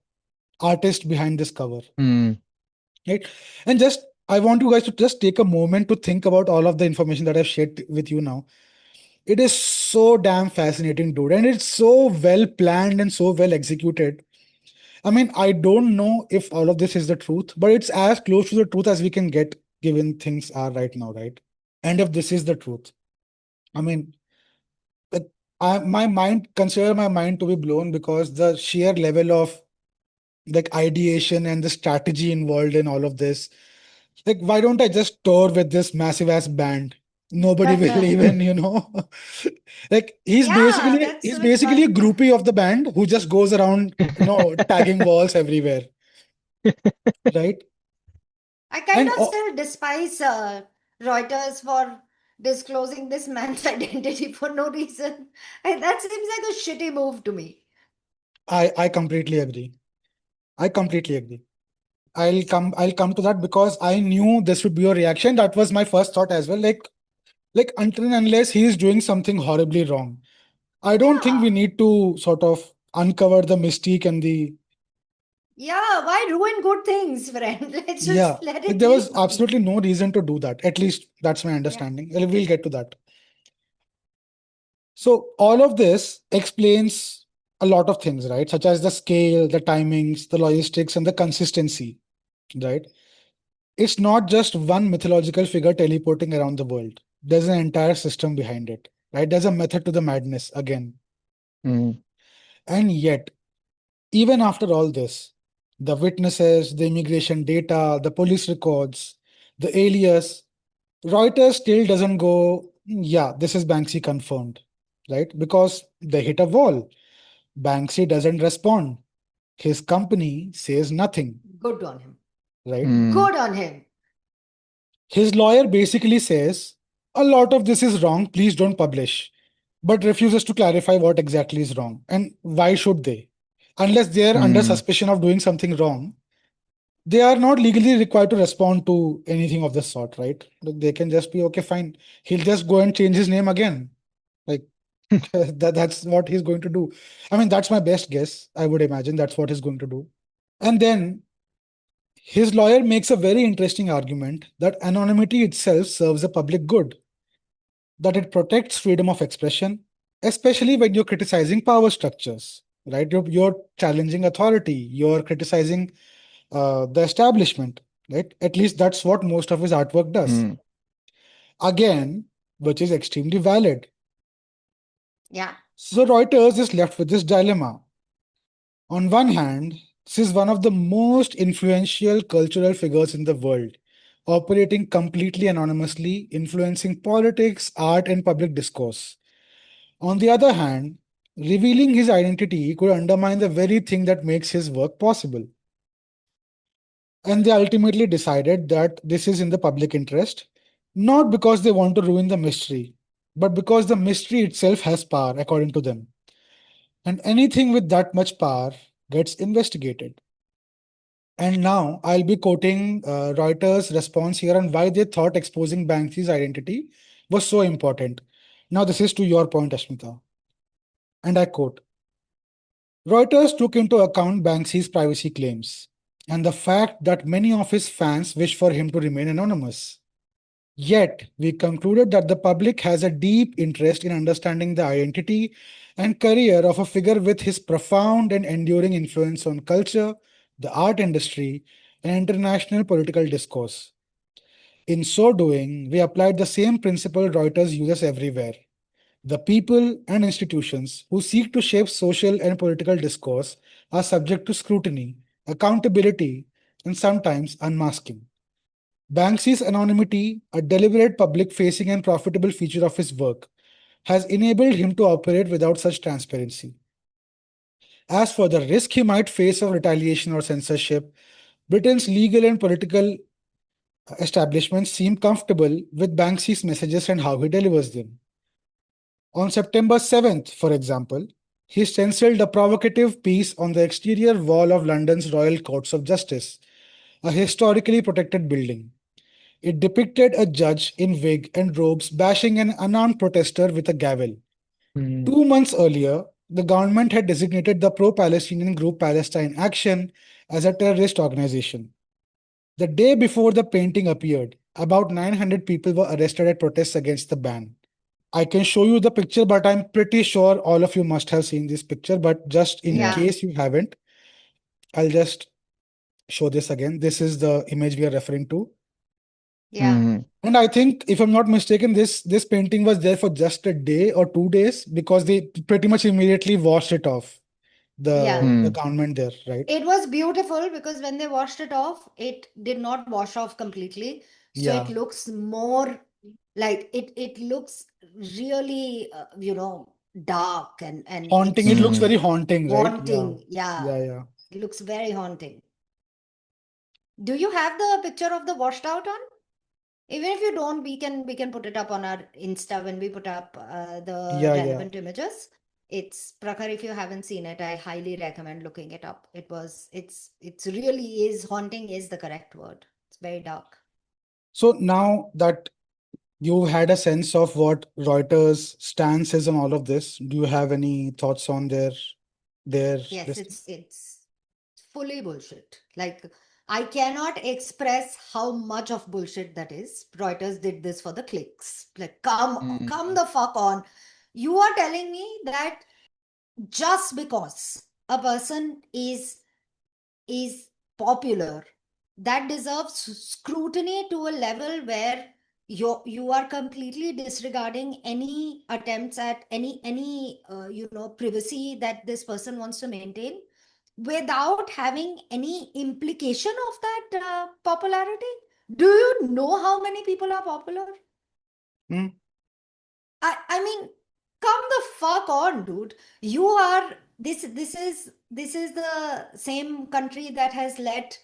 artist behind this cover, Hmm. right? And just I want you guys to just take a moment to think about all of the information that I've shared with you now. It is so damn fascinating, dude, and it's so well planned and so well executed. I mean, I don't know if all of this is the truth, but it's as close to the truth as we can get given things are right now, right? And if this is the truth, I mean, it, my mind, consider my mind to be blown because the sheer level of like ideation and the strategy involved in all of this. Like, why don't I just tour with this massive ass band? Nobody will even, like Yeah, that's he's so basically a fun. groupie of the band who just goes around, tagging walls everywhere, right? I kind And of still despise Reuters for disclosing this man's identity for no reason. That seems like a shitty move to me. I completely agree. I completely agree. I'll come to that because I knew this would be your reaction. That was my first thought as well. Like until and unless he is doing something horribly wrong, I don't think we Yeah. need to sort of uncover the mystique and the Yeah, why ruin good things, friend? Let's yeah. just let Like it there was be. absolutely no reason to do that. At least that's my Yeah. understanding. We'll get to that. So all of this explains a lot of things, right? Such as the scale, the timings, the logistics, and the consistency, right? It's not just one mythological figure teleporting around the world. There's an entire system behind it, right? There's a method to the madness again. Mm, And yet, even after all this, the witnesses, the immigration data, the police records, the alias, Reuters still doesn't go, yeah, this is Banksy confirmed, right? Because they hit a wall. Banksy doesn't respond. His company says nothing, Good on him. right? mm, Good on him. His lawyer basically says, a lot of this is wrong, please don't publish, but refuses to clarify what exactly is wrong. And why should they? Unless they're under mm, suspicion of doing something wrong, they are not legally required to respond to anything of this sort, right? Like they can just be, okay, fine. He'll just go and change his name again. Like that's what he's going to do. I mean, that's my best guess. I would imagine that's what he's going to do. And then his lawyer makes a very interesting argument that anonymity itself serves a public good, that it protects freedom of expression, especially when you're criticizing power structures, right? You're challenging authority, you're criticizing the establishment, right? At least that's what most of his artwork does. mm, Again, which is extremely valid. Yeah. So Reuters is left with this dilemma. On one hand, this is one of the most influential cultural figures in the world, operating completely anonymously, influencing politics, art, and public discourse. On the other hand, revealing his identity could undermine the very thing that makes his work possible. And they ultimately decided that this is in the public interest, not because they want to ruin the mystery, but because the mystery itself has power, according to them. And anything with that much power gets investigated. And now I'll be quoting Reuters' response here on why they thought exposing Banksy's identity was so important. Now, this is to your point, Ashmita. And I quote: Reuters took into account Banksy's privacy claims and the fact that many of his fans wish for him to remain anonymous. Yet, we concluded that the public has a deep interest in understanding the identity and career of a figure with his profound and enduring influence on culture, the art industry, and international political discourse. In so doing, we applied the same principle Reuters uses everywhere. The people and institutions who seek to shape social and political discourse are subject to scrutiny, accountability, and sometimes unmasking. Banksy's anonymity, a deliberate public facing and profitable feature of his work, has enabled him to operate without such transparency. As for the risk he might face of retaliation or censorship, Britain's legal and political establishments seem comfortable with Banksy's messages and how he delivers them. On September 7th, for example, he stenciled a provocative piece on the exterior wall of London's Royal Courts of Justice, a historically protected building. It depicted a judge in wig and robes bashing an unarmed protester with a gavel. mm, 2 months earlier, the government had designated the pro Palestinian group Palestine Action as a terrorist organization. The day before the painting appeared, about 900 people were arrested at protests against the ban. I can show you the picture, but I'm pretty sure all of you must have seen this picture. But just in yeah. Yeah. case you haven't, I'll just show this again. This is the image we are referring to. Yeah. Mm, And I think, if I'm not mistaken, this painting was there for just a day or 2 days because they pretty much immediately washed it off. Yeah. the Hmm. government there, right? It was beautiful because when they washed it off, it did not wash off completely. So it Yeah, looks more like it looks really, dark, and haunting. It it's looks Hmm. very haunting, right? Yeah, haunting. Yeah. yeah, yeah. It looks very haunting. Do you have the picture of the washed out on? Even if you don't, we can put it up on our Insta when we put up the Yeah, yeah. relevant images. It's Prakhar, if you haven't seen it, I highly recommend looking it up. It's really is haunting is the correct word. It's very dark. So now that you had a sense of what Reuters' stance is on all of this, do you have any thoughts on their Yes, this? it's fully bullshit. Like, I cannot express how much of bullshit that is. Reuters did this for the clicks. Like, come Hmm. the fuck on. You are telling me that just because a person is popular, that deserves scrutiny to a level where you are completely disregarding any attempts at any privacy that this person wants to maintain without having any implication of that popularity. Do you know how many people are popular? Hmm? I mean, come the fuck on, dude. You are this is the same country that has let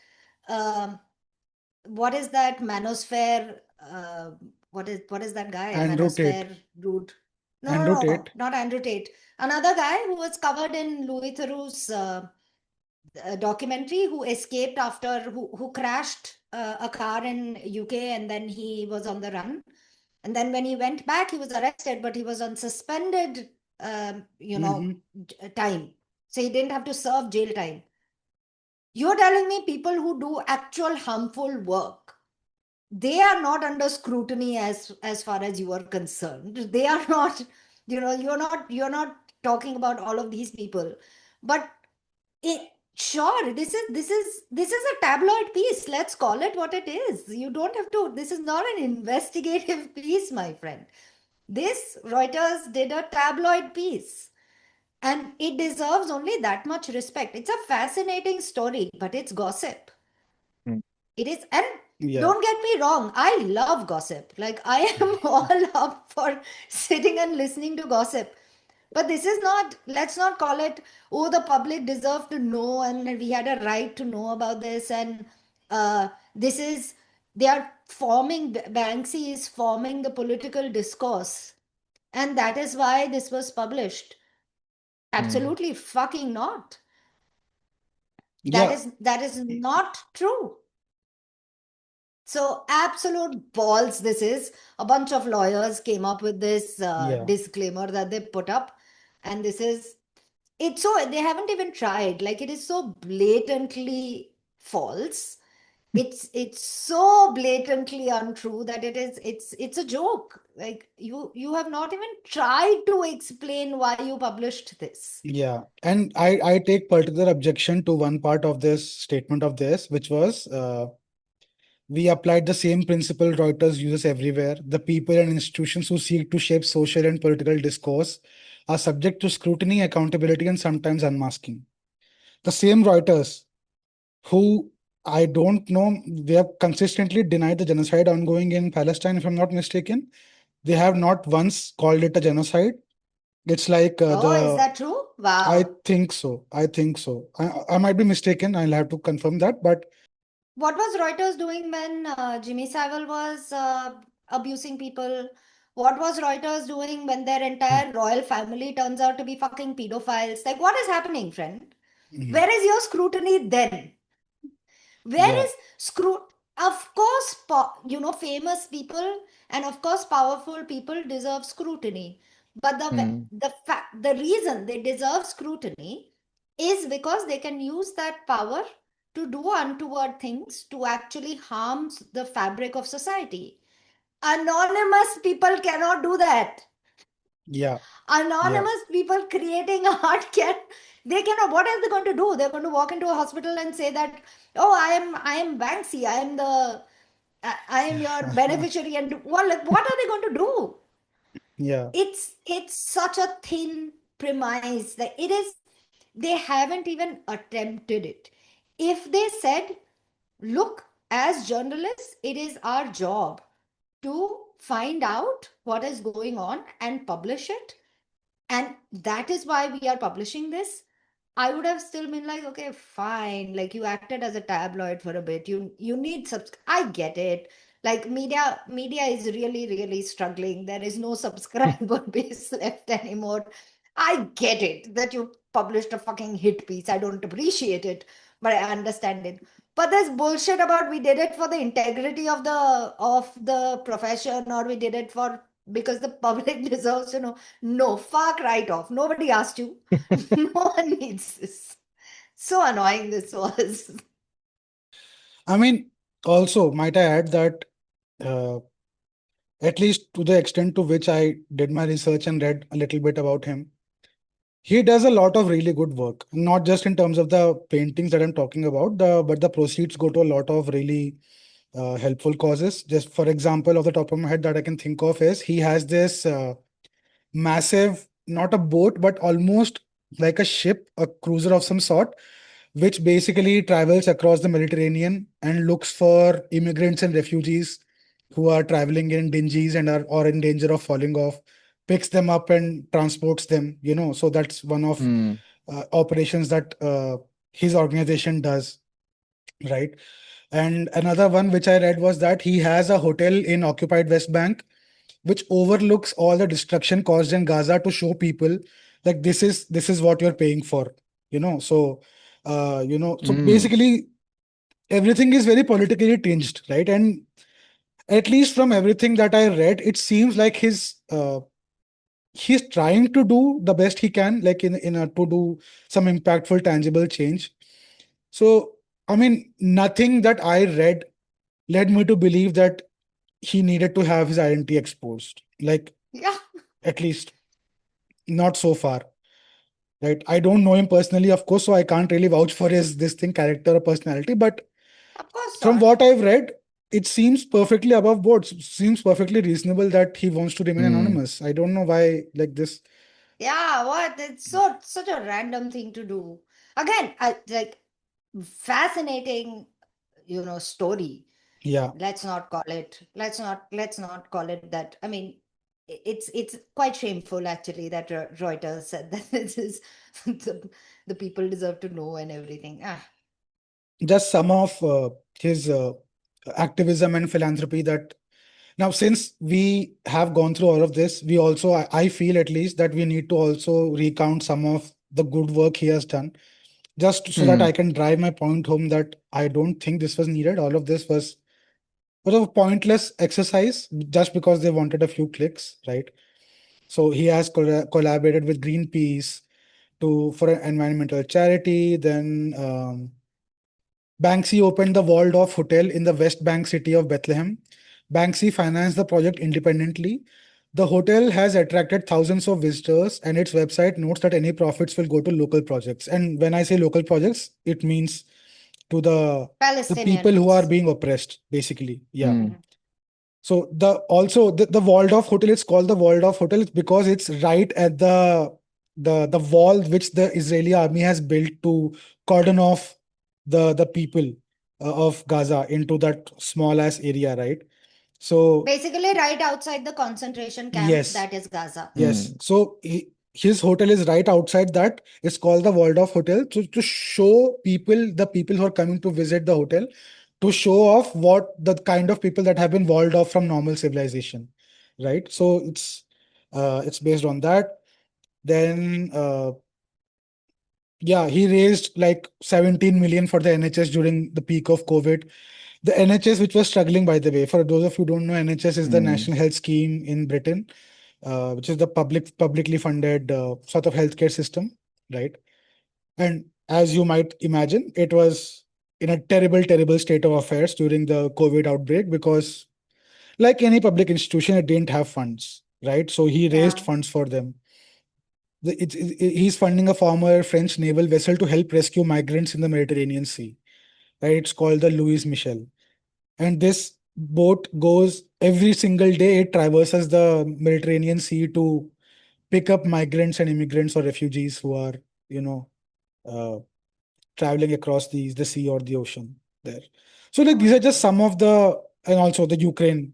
um what is that manosphere what is that guy? Andrew Tate. Manosphere dude. No, no, Andrew no, Tate. not Andrew Tate. Another guy who was covered in Louis Theroux's documentary, who escaped after who crashed a car in UK, and then he was on the run, and then when he went back he was arrested, but he was on suspended Mm-hmm. time, so he didn't have to serve jail time. You're telling me people who do actual harmful work, they are not under scrutiny as far as you are concerned. They are not, you're not talking about all of these people. But sure, this is a tabloid piece. Let's call it what it is. You don't have to. This is not an investigative piece, my friend. This Reuters did a tabloid piece, and it deserves only that much respect. It's a fascinating story, but it's gossip. Hmm. It is, and Yeah, don't get me wrong, I love gossip. Like, I am all up for sitting and listening to gossip. But this is not, let's not call it, oh, the public deserve to know and we had a right to know about this. And this is, they are forming, Banksy is forming the political discourse. And that is why this was published. Hmm. Absolutely fucking not. That yeah, is that is not true. So, absolute balls, this is. A bunch of lawyers came up with this yeah, disclaimer that they put up. And this is, it's so, they haven't even tried. Like, it is so blatantly false. It's so blatantly untrue that it's a joke. Like, you have not even tried to explain why you published this. yeah. And I take particular objection to one part of this statement of this, which was we applied the same principle Reuters uses everywhere. The people and institutions who seek to shape social and political discourse are subject to scrutiny, accountability, and sometimes unmasking. The same Reuters who I don't know, they have consistently denied the genocide ongoing in Palestine, if I'm not mistaken. They have not once called it a genocide. It's like Oh, is that true? I Wow. think so. I think so. I might be mistaken. I'll have to confirm that. But What was Reuters doing when Jimmy Savile was abusing people? What was Reuters doing when their entire royal family turns out to be fucking pedophiles? Like, what is happening, friend? Mhm. Where is your scrutiny then? Where Yeah, is Of course, famous people and of course powerful people deserve scrutiny. But Hmm. the reason they deserve scrutiny is because they can use that power to do untoward things to actually harm the fabric of society. Anonymous people cannot do that. yeah, yeah, Anonymous people creating art they cannot. What are they going to do? They're going to walk into a hospital and say that, oh, I am Banksy, I am your beneficiary, and what are they going to do? yeah, It's such a thin premise that it is. They haven't even attempted it. If they said, look, as journalists, it is our job to find out what is going on and publish it, and that is why we are publishing this, I would have still been like, okay, fine. Like, you acted as a tabloid for a bit. You need I get it. Like, media is really, really struggling. There is no subscriber base left anymore. I get it that you published a fucking hit piece. I don't appreciate it, but I understand it. But there's bullshit about we did it for the integrity of the profession, or we did it for because the public deserves to know. No, fuck right off. Nobody asked you. No one needs this. So annoying this was. I mean, also, might I add that uh, at least to the extent to which I did my research and read a little bit about him, he does a lot of really good work, not just in terms of the paintings that I'm talking about, but the proceeds go to a lot of really helpful causes. Just for example, off the top of my head that I can think of is he has this massive, not a boat, but almost like a ship, a cruiser of some sort, which basically travels across the Mediterranean and looks for immigrants and refugees who are traveling in dinghies and are or in danger of falling off, picks them up and transports them. So that's one of Hmm. operations that his organization does, right? And another one which I read was that he has a hotel in occupied West Bank which overlooks all the destruction caused in Gaza to show people like this is what you're paying for. So Hmm. basically everything is very politically tinged, right? And at least from everything that I read, it seems like he's trying to do the best he can, like in to do some impactful, tangible change. So I mean, nothing that I read led me to believe that he needed to have his identity exposed. Like, Yeah, at least not so far, right? I don't know him personally, of course, so I can't really vouch for his this thing, character or personality. But of course from not. what I've read, it seems perfectly above board. Seems perfectly reasonable that he wants to remain Hmm. anonymous. I don't know why like this. Yeah, what? It's such a random thing to do. Again, like fascinating, story. Yeah, Let's not call it that. I mean, it's quite shameful actually that Reuters said that this is the people deserve to know and everything. just some of his activism and philanthropy that now, since we have gone through all of this, we also, I feel at least that we need to also recount some of the good work he has done, just so that Hmm. I can drive my point home that I don't think this was needed. All of this was a pointless exercise just because they wanted a few clicks, right? So he has collaborated with Greenpeace for an environmental charity. Then Banksy opened the Waldorf Hotel in the West Bank city of Bethlehem. Banksy financed the project independently. The hotel has attracted thousands of visitors, and its website notes that any profits will go to local projects. And when I say local projects, it means to the people who are Palestinians. being oppressed, basically. Yeah. Hmm. Mhm. So the Waldorf Hotel, it's called the Waldorf Hotel because it's right at the wall which the Israeli army has built to cordon off the people of Gaza into that small ass area, right? So Basically, right outside the concentration camp yes, that is Gaza. yes. Hmm. So his hotel is right outside that. It's called the Waldorf Hotel to show people, the people who are coming to visit the hotel, to show off what the kind of people that have been walled off from normal civilization, right? So it's based on that. Then yeah, he raised like 17 million for the NHS during the peak of COVID. The NHS, which was struggling, by the way, for those of you who don't know, NHS is the Hmm. National Health Scheme in Britain, which is the publicly funded sort of healthcare system, right? And as you might imagine, it was in a terrible, terrible state of affairs during the COVID outbreak because, like any public institution, it didn't have funds, right? So he raised Yeah. funds for them. He's funding a former French naval vessel to help rescue migrants in the Mediterranean Sea, right? It's called the Louis Michel. And this boat goes every single day, it traverses the Mediterranean Sea to pick up migrants and immigrants or refugees who are, you know, uh, traveling across the sea or the ocean there. So like these are just Okay. some of the, and also the Ukraine.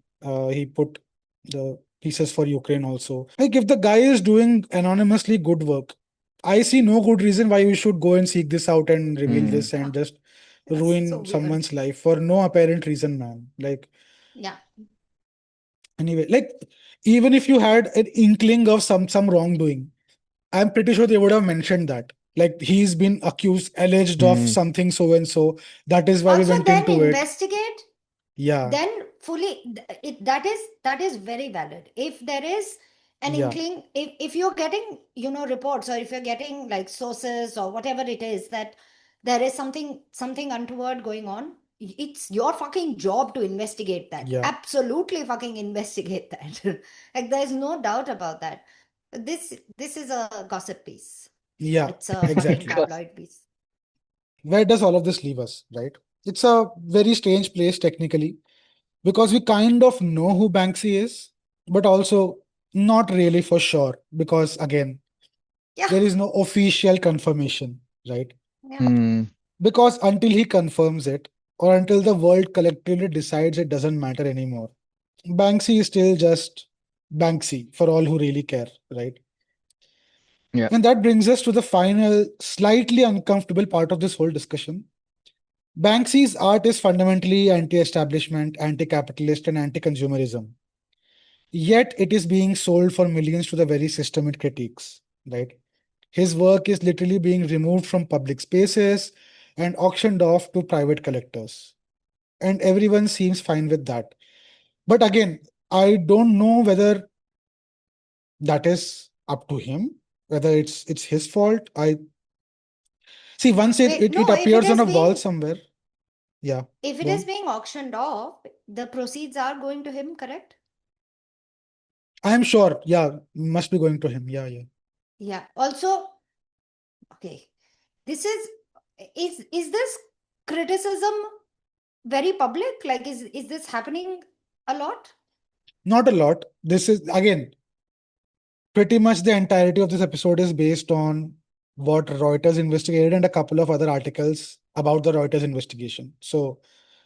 He put the pieces for Ukraine also. Like if the guy is doing anonymously good work, I see no good reason why we should go and seek this out and reveal Hmm. this and just That's so ruin weird. someone's life for no apparent reason, man. Like Yeah. anyway, like even if you had an inkling of some wrongdoing, I'm pretty sure they would have mentioned that. Like he's been accused, alleged of Hmm. something so and so. That is why we Also, went then into it. investigate. Yeah, Then fully that is very valid. If there is an yeah, inkling, if you're getting reports, or if you're getting like sources or whatever it is, that there is something untoward going on, it's your fucking job to investigate that. yeah, Absolutely fucking investigate that. Like there's no doubt about that. This is a gossip piece. yeah, It's a fucking exactly. Because tabloid piece. Where does all of this leave us, right? It's a very strange place technically because we kind of know who Banksy is, but also not really for sure because again, Yeah. there is no official confirmation, right? Yeah. hmm. Because until he confirms it, or until the world collectively decides it doesn't matter anymore, Banksy is still just Banksy for all who really care, right? Yeah. And that brings us to the final, slightly uncomfortable part of this whole discussion. Banksy's art is fundamentally anti establishment, anti capitalist, and anti consumerism. Yet it is being sold for millions to the very system it critiques, right? His work is literally being removed from public spaces and auctioned off to private collectors. And everyone seems fine with that. But again, I don't know whether that is up to him, whether it's his fault. I see once it, Wait, it, it no, if it appears on is a wall being somewhere. Yeah, if it go is on. being auctioned off, the proceeds are going to him, correct? I am sure. Yeah, must be going to him. Yeah, yeah. Yeah. Also, okay, this is this criticism very public? Like, is this happening a lot? Not a lot. This is again pretty much the entirety of this episode is based on what Reuters investigated and a couple of other articles about the Reuters investigation. So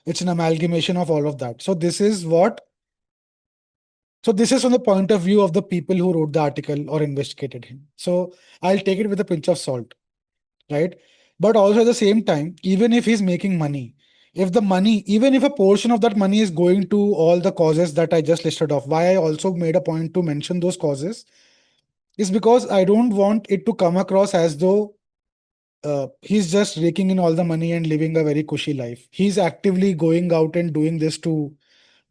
it's an amalgamation of all of that. So this is from the point of view of the people who wrote the article or investigated him. So I'll take it with a pinch of salt, right? But also at the same time, even if he's making money, if the money, even if a portion of that money is going to all the causes that I just listed off, why I also made a point to mention those causes is because I don't want it to come across as though he's just raking in all the money and living a very cushy life. He's actively going out and doing this to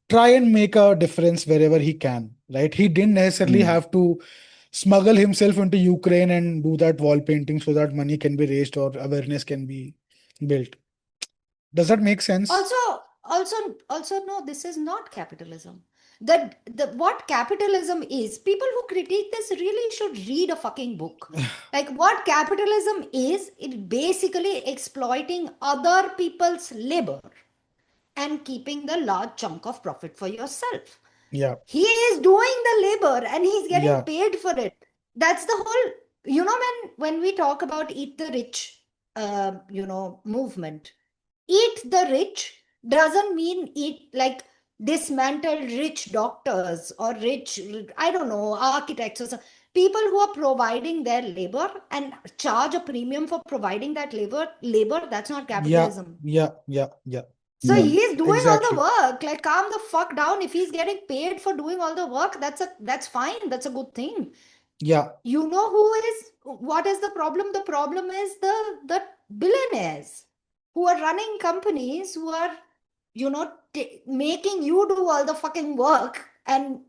try and make a difference wherever he can, right? He didn't necessarily Hmm. have to smuggle himself into Ukraine and do that wall painting so that money can be raised or awareness can be built. Does that make sense? Also, also, no, this is not capitalism. The what capitalism is, people who critique this really should read a fucking book. Like what capitalism is, it basically exploiting other people's labor and keeping the large chunk of profit for yourself. Yeah, He is doing the labor and he's getting yeah, paid for it. That's the whole, when we talk about eat the rich, movement. Eat the rich doesn't mean eat like dismantle rich doctors or rich, I don't know, architects or some people who are providing their labor and charge a premium for providing that labor. That's not yeah, capitalism. yeah, yeah, yeah, So Yeah. he is doing all the exactly. work. Like calm the fuck down. If he's getting paid for doing all the work, that's fine. That's a good thing. Yeah, You know what is the problem? The problem is the billionaires who are running companies who are making you do all the fucking work and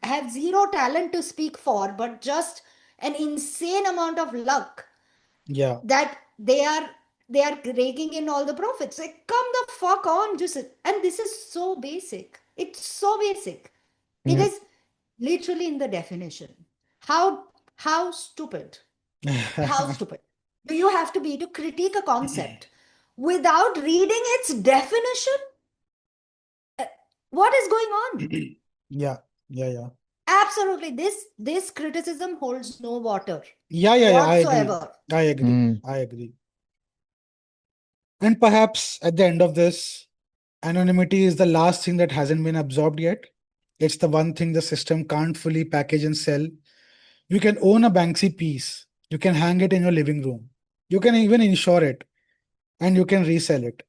have zero talent to speak for, but just an insane amount of luck yeah, that they are raking in all the profits. Like come the fuck on, just and this is so basic. It's so basic. It Yeah. is literally in the definition. How stupid? How stupid do you have to be to critique a concept without reading its definition? What is going on? yeah, yeah, yeah. Absolutely, this criticism holds no water Yeah, yeah, yeah. I agree. whatsoever. I agree. Hmm. I agree. And perhaps at the end of this, anonymity is the last thing that hasn't been absorbed yet. It's the one thing the system can't fully package and sell. You can own a Banksy piece, you can hang it in your living room, you can even insure it, and you can resell it.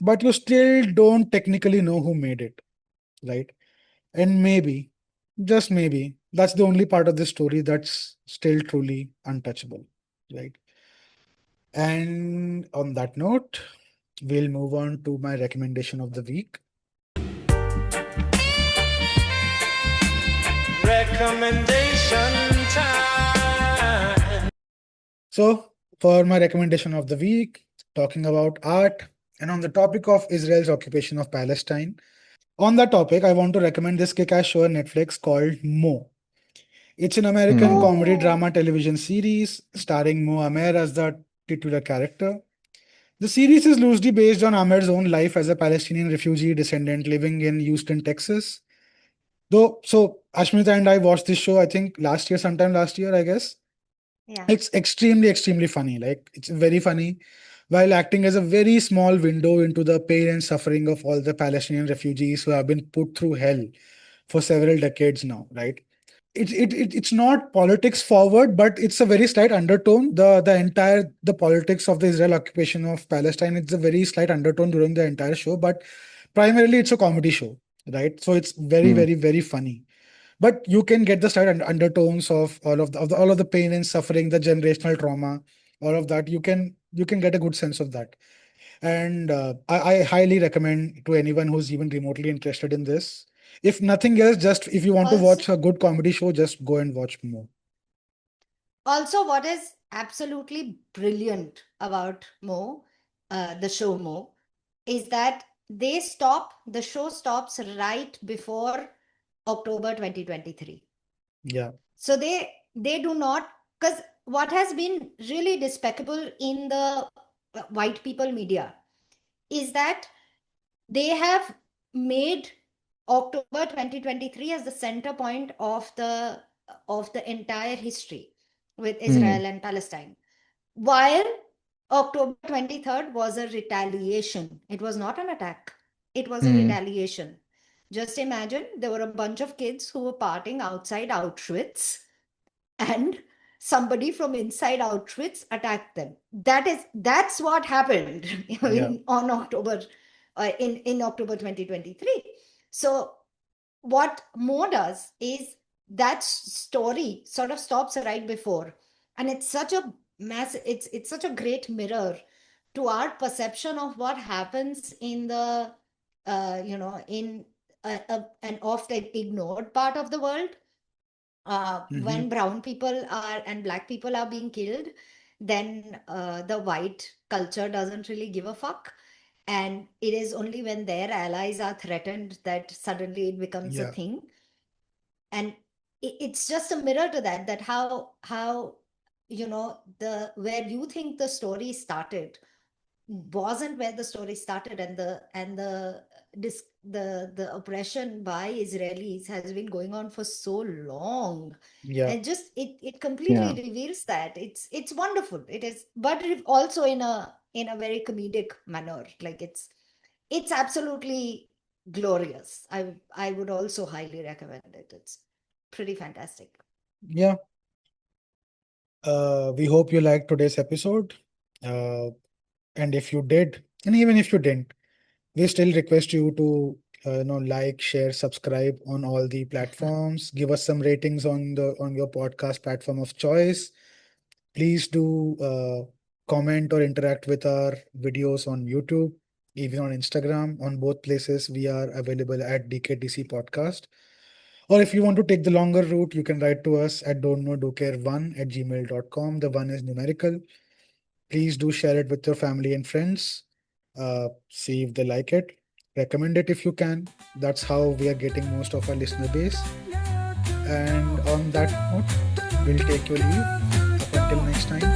But you still don't technically know who made it, right? And maybe, just maybe, that's the only part of the story that's still truly untouchable, right? And on that note, we'll move on to my recommendation of the week. Recommendation time. So, for my recommendation of the week, talking about art and on the topic of Israel's occupation of Palestine. On that topic, I want to recommend this kick ass show on Netflix called Mo. It's an American Hmm. comedy Oh, drama television series starring Mo Amer as the titular character. The series is loosely based on Amer's own life as a Palestinian refugee descendant living in Houston, Texas. Though, so Ashmita and I watched this show, I think last year, sometime last year, I guess. yeah. It's extremely, extremely funny. Like, it's very funny while acting as a very small window into the pain and suffering of all the Palestinian refugees who have been put through hell for several decades now, right? It's not politics forward, but it's a very slight undertone. The politics of the Israel occupation of Palestine, it's a very slight undertone during the entire show, but primarily it's a comedy show, right? So it's very, Hmm. very, very funny. But you can get the slight undertones of all of the pain and suffering, the generational trauma, all of that. You can get a good sense of that. And I highly recommend to anyone who's even remotely interested in this. If nothing else, just if you want to Also, watch a good comedy show, just go and watch more. also, what is absolutely brilliant about the show Mo, is that the show stops right before October 2023. Yeah. So they do not, because what has been really despicable in the white people media is that they have made October 2023 as the center point of the entire history with Hmm. Israel and Palestine, while October 23rd was a retaliation. It was not an attack, it was a Hmm. retaliation. Just imagine there were a bunch of kids who were partying outside Auschwitz, and somebody from inside Auschwitz attacked them. That's what happened Yeah. on October in October 2023. So what Mo does is that story sort of stops right before, and it's such a it's such a great mirror to our perception of what happens in the in an often ignored part of the world, Hmm. when brown people are and black people are being killed, then the white culture doesn't really give a fuck. And it is only when their allies are threatened that suddenly it becomes a Yeah. thing. And it's just a mirror to that, that how the where you think the story started wasn't where the story started, and the oppression by Israelis has been going on for so long. Yeah. And just it completely Yeah. reveals that it's wonderful. It is, but also in a very comedic manner. Like it's absolutely glorious. I would also highly recommend it. It's pretty fantastic. Yeah. We hope you liked today's episode. Uh, and if you did, and even if you didn't, we still request you to like, share, subscribe on all the platforms. Give us some ratings on your podcast platform of choice. Please do comment or interact with our videos on YouTube, even on Instagram. On both places, we are available at DKDC Podcast. Or if you want to take the longer route, you can write to us at don'tknowdocare1@gmail.com. The one is numerical. Please do share it with your family and friends. See if they like it. Recommend it if you can. That's how we are getting most of our listener base. And on that note, we'll take your leave. Up until next time.